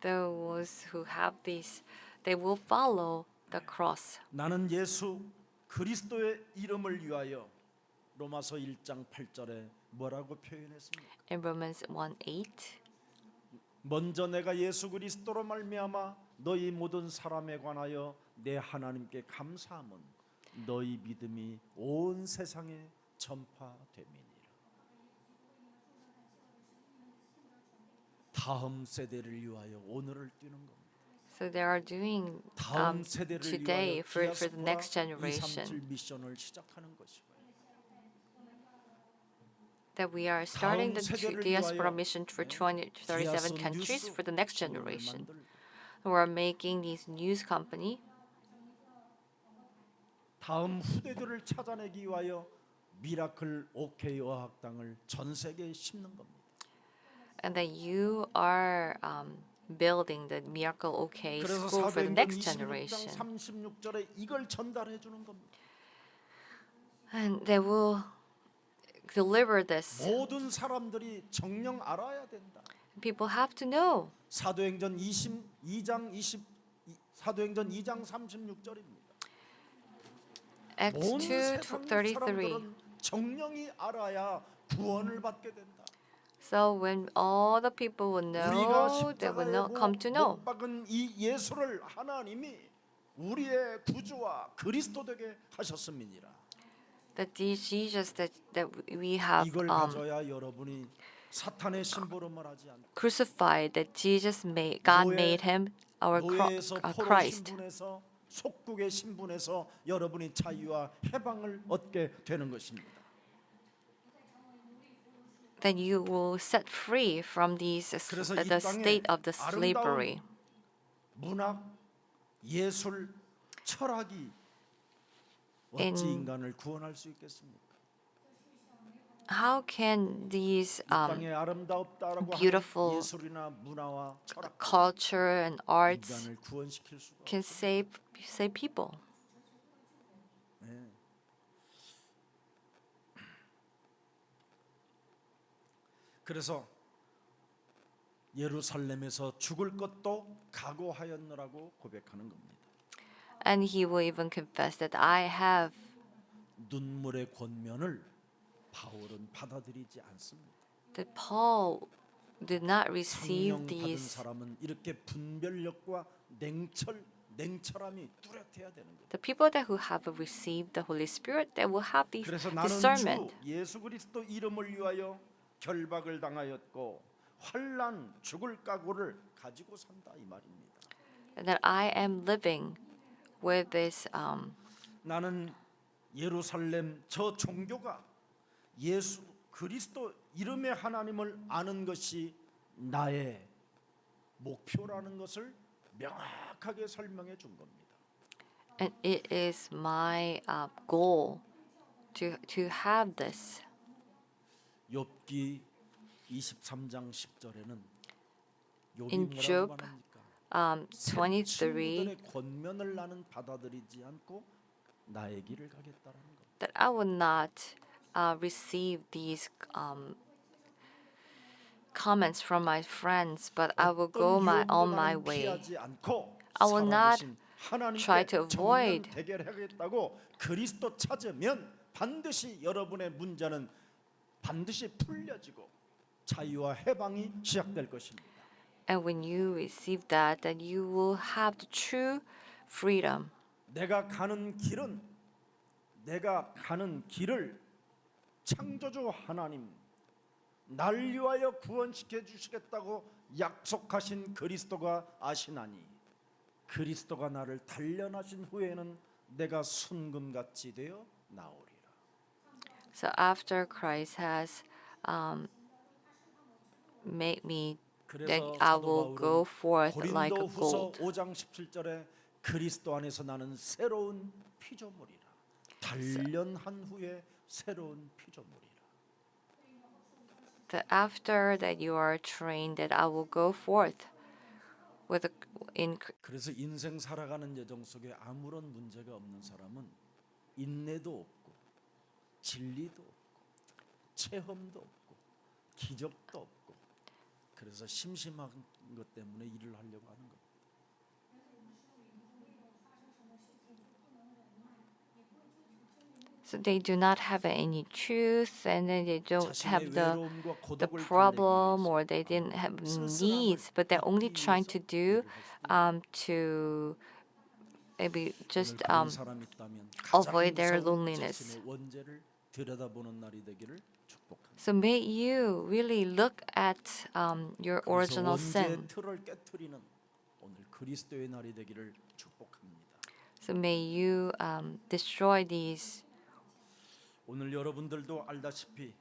Those who have these, they will follow the cross. 나는 예수 그리스도의 이름을 위하여 로마서 1장 8절에 뭐라고 표현했습니까? In Romans 1:8, 먼저 내가 예수 그리스도로 말미암아 너희 모든 사람에 관하여 내 하나님께 감사함은 너희 믿음이 온 세상에 전파됨이니라. 다음 세대를 위하여 오늘을 뛰는 겁니다. so they are doing 다음 세대를 today 위하여 for the next 디아스포라 generation 237 미션을 시작하는 것이고요. that we are starting the 세대를 diaspora 위하여 mission for 237 countries for the next generation. who are making these news company, 다음 후대들을 찾아내기 위하여 미라클 OK 어학당을 전 세계에 심는 겁니다. and that you are building the Miracle OK 그래서 school for the 사도행전 next 26장 generation. 36절에 이걸 전달해 주는 겁니다. And they will deliver this. 모든 사람들이 정령 알아야 된다. People have to know. 사도행전 2장 36절입니다. Acts 온 세상 2:33. 사람들은 정령이 알아야 구원을 받게 된다. So when all the people will 우리가 know, they will 십자가에 not come to know. 못 박은 이 예수를 하나님이 우리의 구주와 그리스도 되게 하셨음이니라. That these Jesus that we have 이걸 가져야 여러분이 사탄의 심부름을 하지 않고 crucified, that Jesus made, God 노예- made him our 노예에서 포로 Christ. 신분에서 속국의 신분에서 여러분이 자유와 해방을 얻게 되는 것입니다. That you will set free from these 그래서 the 이 땅에 state of the slavery. 아름다운 문학, 예술, 철학이 어찌 In- 인간을 구원할 수 있겠습니까? How can these 이 땅에 아름답다라고 beautiful 하는 예술이나 문화와 철학 culture and arts 인간을 구원시킬 수가 can save people? 네. 그래서 예루살렘에서 죽을 것도 각오하였느라고 고백하는 겁니다. And he will even confess that I have. 눈물의 권면을 바울은 받아들이지 않습니다. That Paul did not receive 성령 받은 these. 사람은 이렇게 분별력과 냉철함이 뚜렷해야 되는 거예요. The people that who have received the Holy Spirit, they will have these 그래서 나는 discernment. 주 예수 그리스도 이름을 위하여 결박을 당하였고 환난 죽을 각오를 가지고 산다 이 말입니다. And that I am living with this. 나는 예루살렘 저 종교가 예수 그리스도 이름의 하나님을 아는 것이 나의 목표라는 것을 명확하게 설명해 준 겁니다. And it is my goal to have this. 욥기 23장 10절에는 욥이 In 뭐라고 Job, 말합니까? 새 23. 친구들의 권면을 나는 받아들이지 않고 나의 길을 가겠다라는 것. That I will not receive these comments from my friends, but I will go on my way. I will not try to avoid. 대결하겠다고 그리스도 찾으면 반드시 여러분의 문제는 반드시 풀려지고 자유와 해방이 시작될 것입니다. And when you receive that, then you will have the true freedom. 내가 가는 길을 창조주 하나님 날 위하여 구원시켜 주시겠다고 약속하신 그리스도가 아시나니 그리스도가 나를 단련하신 후에는 내가 순금같이 되어 나오리라. So after Christ has made me, then 그래서 I 사도 will go 바울은 forth like a 고린도후서 gold. 5장 17절에 그리스도 안에서 나는 새로운 피조물이라. 단련한 후에 새로운 피조물이라. That after that you are trained, that I will go forth with 그래서 인생 살아가는 여정 속에 아무런 문제가 없는 사람은 인내도 없고 진리도 없고 체험도 없고 기적도 없고 그래서 심심한 것 때문에 일을 하려고 하는 거예요. so they do not have any truth, and then they don't have 자신의 the 외로움과 the 고독을 problem, 달래기 or 위해서 they didn't have 쓸쓸함을 needs, but they're only 걷기 trying 위해서 to do 일을 할 수도 to maybe 오늘 just 그런 사람이 있다면 avoid their 가장 무서운 loneliness. 자신의 원죄를 들여다보는 날이 되기를 축복합니다. So may you really look at your 그래서 original 원죄의 sin. 틀을 깨트리는 오늘 그리스도의 날이 되기를 축복합니다. So may you destroy these. 오늘 여러분들도 알다시피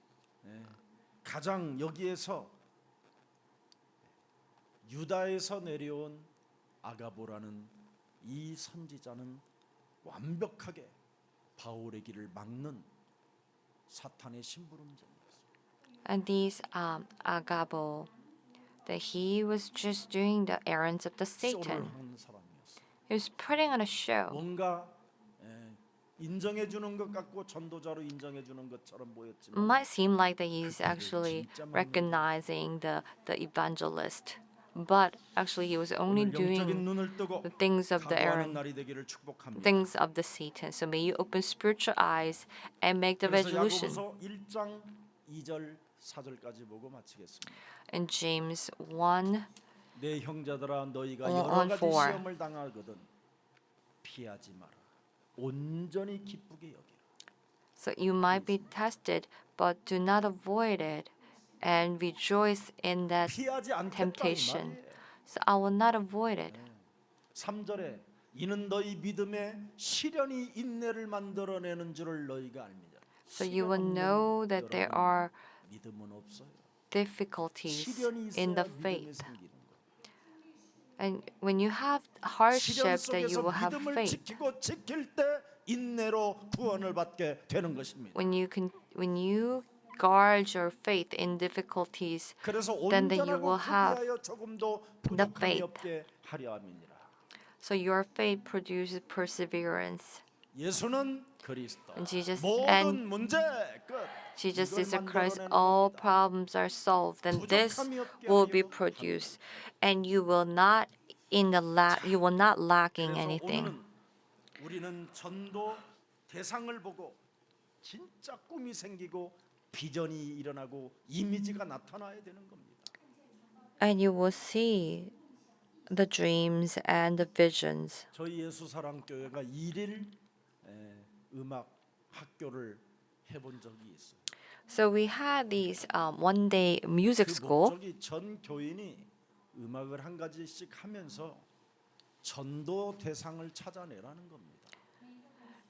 가장 여기에서 유다에서 내려온 아가보라는 이 선지자는 완벽하게 바울의 길을 막는 사탄의 심부름자였어요. And these Agabo, that he was just doing the errands of the 쇼를 Satan. 하는 사람이었어요. He was putting on a show. 뭔가 인정해 주는 것 같고 전도자로 인정해 주는 것처럼 It 보였지만 might seem like that he's 그 길을 actually 진짜 막는 recognizing the evangelist, but actually he was only 오늘 영적인 doing 눈을 뜨고 the things of the 각오하는 errand, 날이 되기를 축복합니다. things of the Satan. So may you open spiritual eyes and make the 그래서 resolution. 야고보서 1장 2절 4절까지 보고 마치겠습니다. In James 1, 내 형제들아 너희가 on 여러 가지 4. 시험을 당하거든 피하지 마라. 온전히 기쁘게 여기라. so you might be tested, but do not avoid it, and rejoice in that 피하지 않겠다 이 temptation. 말이에요. So I will not avoid it. 3절에 이는 너희 믿음에 시련이 인내를 만들어내는 줄을 너희가 알미냐. So you will 시련 없는 know that there 여러분, are 믿음은 없어요. difficulties 시련이 in 있어야 the 믿음이 faith. 생기는 거예요. And when you have 시련 hardship, that you 속에서 will have 믿음을 faith. 지키고 지킬 때 인내로 구원을 받게 되는 것입니다. When you guard your faith in difficulties, 그래서 then that you 온전하고 will have 구비하여 조금도 the 부족함이 faith. 없게 하려 함이니라. so your faith produces perseverance. 예수는 그리스도. And Jesus 모든 문제 끝. Jesus 이걸 is the Christ. 만들어내는 All 겁니다. problems are solved, and this 부족함이 없게 will be 하려 produced, and you will not you will not lacking 그래서 anything. 오늘은 우리는 전도 대상을 보고 진짜 꿈이 생기고 비전이 일어나고 이미지가 나타나야 되는 겁니다. And you will see the dreams and the visions. 저희 예수사랑교회가 1일 음악 학교를 해본 적이 있어요. So we had these one day music 그 school, 목적이 전 교인이 음악을 한 가지씩 하면서 전도 대상을 찾아내라는 겁니다.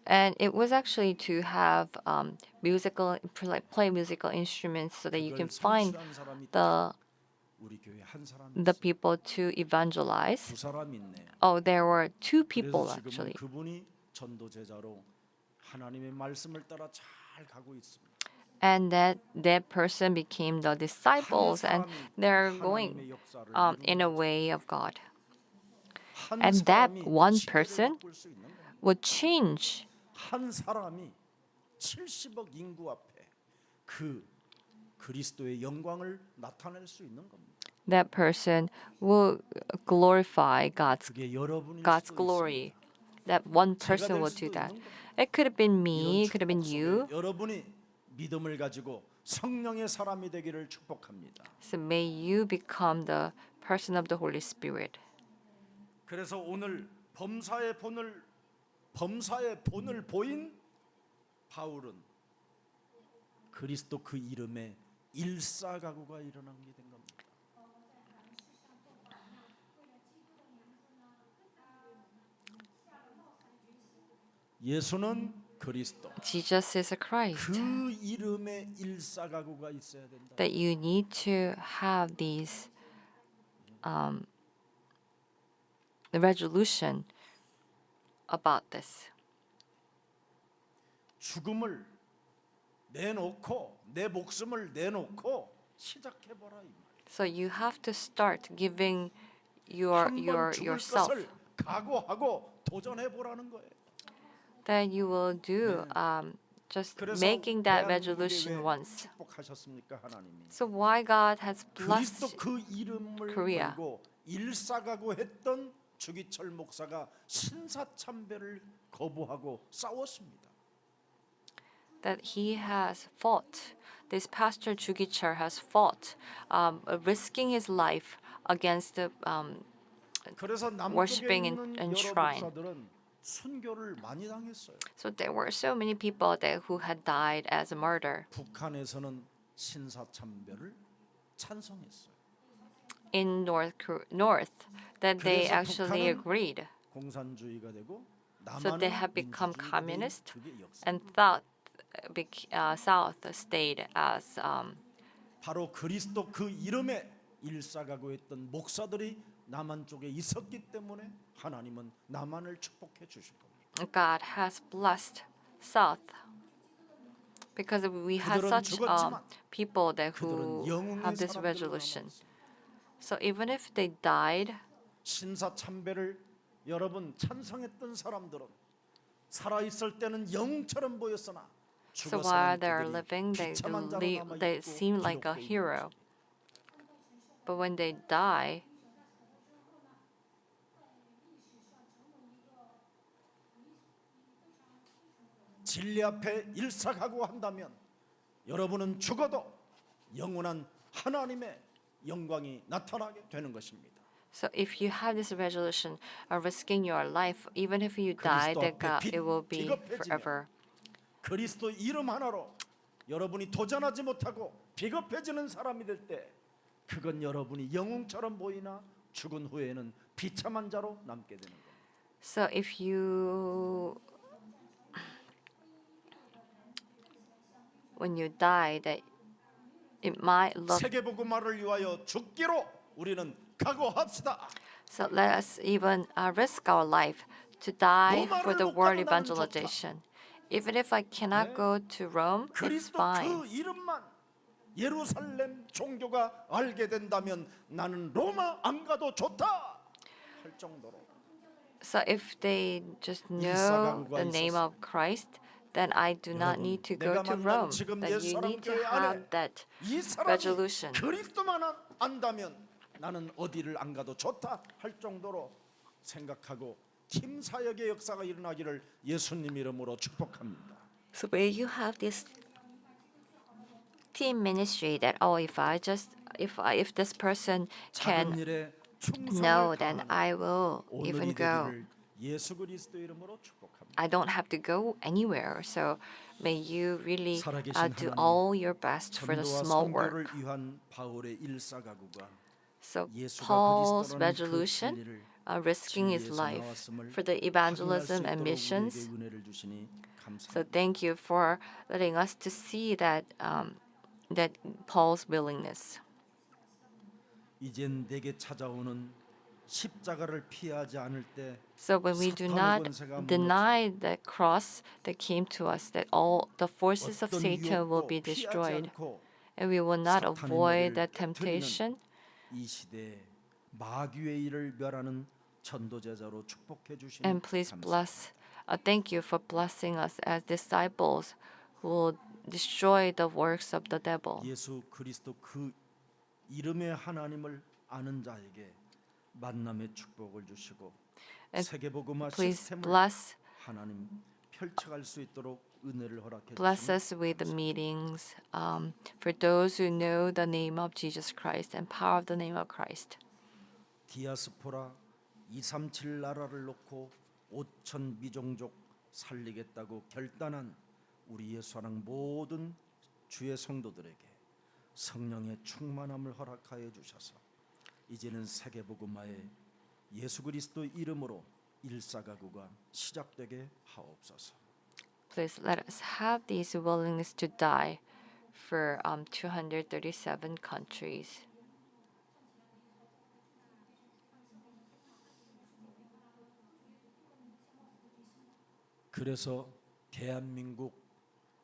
and it was actually to have play musical instruments so that you can 그걸 find 성취한 사람이 the 우리 교회 한 사람이 the 있어요. people to evangelize. 두 사람이 있네요. Oh, there were two 그래서 people 지금은 actually. 그분이 전도 제자로 하나님의 말씀을 따라 잘 가고 있습니다. And that person became the disciples, and they're going 하나님의 역사를 in a 이루는 way of God. 한 and that 사람이 one 시대를 person 바꿀 수 있는 겁니다. Would change. 한 사람이 70억 인구 앞에 그 그리스도의 영광을 나타낼 수 있는 겁니다. That person will glorify 그게 여러분일 God's 수도 glory. That one 제가 person 될 will 수도 do that. 있는 겁니다. It could have been 이런 me, it could have been 축복 you. 속에 여러분이 믿음을 가지고 성령의 사람이 되기를 축복합니다. So may you become the person of the Holy Spirit. 그래서 오늘 범사의 본을 보인 바울은 그리스도 그 이름에 일사가구가 일어나게 된 겁니다. 예수는 그리스도. Jesus is a Christ. 그 이름에 일사가구가 있어야 된다. That you need to have these the resolution about this. 죽음을 내놓고 내 목숨을 내놓고 시작해 보라 이 말. So you have to start giving your 한번 죽을 yourself. 것을 각오하고 도전해 보라는 거예요. That you will do just 그래서 making that 대한민국에 resolution 왜 once. 축복하셨습니까 하나님이? So why God has 그리스도 blessed 그 이름을 Korea. 걸고 일사가고 했던 주기철 목사가 신사참배를 거부하고 싸웠습니다. that he has fought. This pastor Jugichar has fought, risking his life against the 그래서 남쪽에 worshiping 있는 and 여러 shrine. 목사들은 순교를 많이 당했어요. So there were so many people that who had died as a martyr. 북한에서는 신사참배를 찬성했어요. In North, that they 그래서 actually 북한은 agreed. 공산주의가 되고 So they 남한은 have become 민주주의가 된 communist, 그게 역사. and South stayed as 바로 그리스도 그 이름에 일사가고 했던 목사들이 남한 쪽에 있었기 때문에 하나님은 남한을 축복해 주실 겁니다. God has blessed South because we had 그들은 such 죽었지만 people that 그들은 who 영웅의 have this 사람들로 resolution. 남아있습니다. So even if they died, 신사참배를 여러분 찬성했던 사람들은 살아있을 때는 영웅처럼 보였으나 so 죽어서는 while they're 그들이 living, 비참한 자로 they 남아있고 seem like a 기록되어 있는 hero. 것입니다. But when they die, 진리 앞에 일사각오한다면 여러분은 죽어도 영원한 하나님의 영광이 나타나게 되는 것입니다. so if you have this resolution of risking your life, even if you die, 그리스도 that 앞에 God, it will be 비겁해지면 forever. 그리스도 이름 하나로 여러분이 도전하지 못하고 비겁해지는 사람이 될 때 그건 여러분이 영웅처럼 보이나 죽은 후에는 비참한 자로 남게 되는 겁니다. So if you, when you die, that it might look. 세계복음화를 위하여 죽기로 우리는 각오합시다. So let us even risk our life to die for the 로마를 못 world 가도 나는 좋다. evangelization. Even if I cannot 네. go to Rome, it's 그리스도 fine. 그 이름만 예루살렘 종교가 알게 된다면 나는 로마 안 가도 좋다 할 정도로 So if they just know 일사각오가 the name 있었습니다. of Christ, then I do not 여러분, need to 내가 go to 만난 Rome. 지금 That you 옛사람 need to 교회 안에 have that 이 사람이 resolution. 그리스도만 안다면 나는 어디를 안 가도 좋다 할 정도로 생각하고 팀 사역의 역사가 일어나기를 예수님 이름으로 축복합니다. So where you have this team ministry that if this person 작은 can 일에 know, 충성을 then 다하는 I will even 오늘이 go. 되기를 예수 그리스도 이름으로 축복합니다. I don't have to go anywhere. So may you really 살아계신 do 하나님, all your best for the 전도와 small 선교를 work. 위한 바울의 일사각오가 So 예수가 Paul's 그리스도라는 그 resolution, 진리를 risking his 진리에서 life 나왔음을 for the 확인할 수 evangelism and 있도록 missions. 우리에게 은혜를 주시니 So 감사합니다. thank you for letting us to see that that Paul's willingness. 이젠 내게 찾아오는 십자가를 피하지 않을 때 So when we do 사탄의 not 권세가 deny the cross that came to us, that all the forces of 어떤 Satan will 유혹도 be 피하지 destroyed, 않고 and we will not 사탄의 avoid 머리를 that 깨트리는 temptation. 이 시대에 마귀의 일을 멸하는 전도제자로 축복해 주시니 And please 감사합니다. bless. Thank you for blessing us as disciples who will destroy the works of the devil. 예수 그리스도 그 이름의 하나님을 아는 자에게 만남의 축복을 주시고 And 세계복음화 Please 시스템을 bless 하나님 펼쳐갈 수 있도록 은혜를 허락해 bless 주시니 us with the meetings for those who know the name of Jesus Christ and power of the name of Christ. 디아스포라 237 나라를 놓고 5천 미종족 살리겠다고 결단한 우리 예수사랑 모든 주의 성도들에게 성령의 충만함을 허락하여 주셔서 이제는 세계복음화에 예수 그리스도 이름으로 일사가구가 시작되게 하옵소서. Please let us have this willingness to die for 237 countries. 그래서 대한민국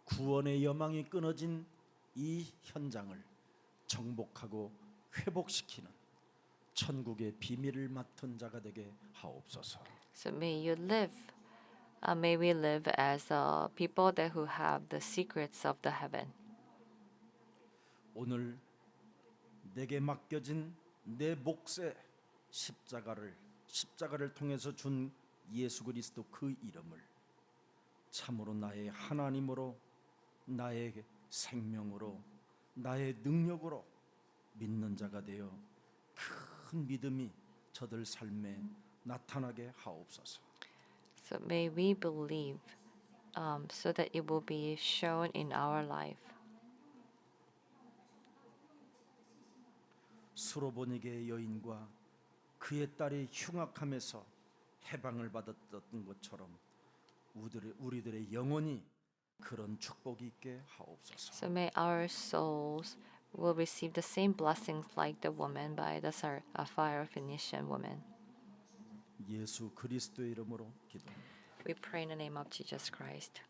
구원의 여망이 끊어진 이 현장을 정복하고 회복시키는 천국의 비밀을 맡은 자가 되게 하옵소서. So may we live as people that who have the secrets of the heaven. 오늘 내게 맡겨진 내 몫의 십자가를 통해서 준 예수 그리스도 그 이름을 참으로 나의 하나님으로, 나의 생명으로, 나의 능력으로 믿는 자가 되어 큰 믿음이 저들 삶에 나타나게 하옵소서. So may we believe so that it will be shown in our life. 수로보니게의 여인과 그의 딸이 흉악함에서 해방을 받았던 것처럼 우리들의 영혼이 그런 축복이 있게 하옵소서. So may our souls will receive the same blessings like the woman by the Syrophoenician woman. 예수 그리스도의 이름으로 기도합니다. We pray in the name of Jesus Christ.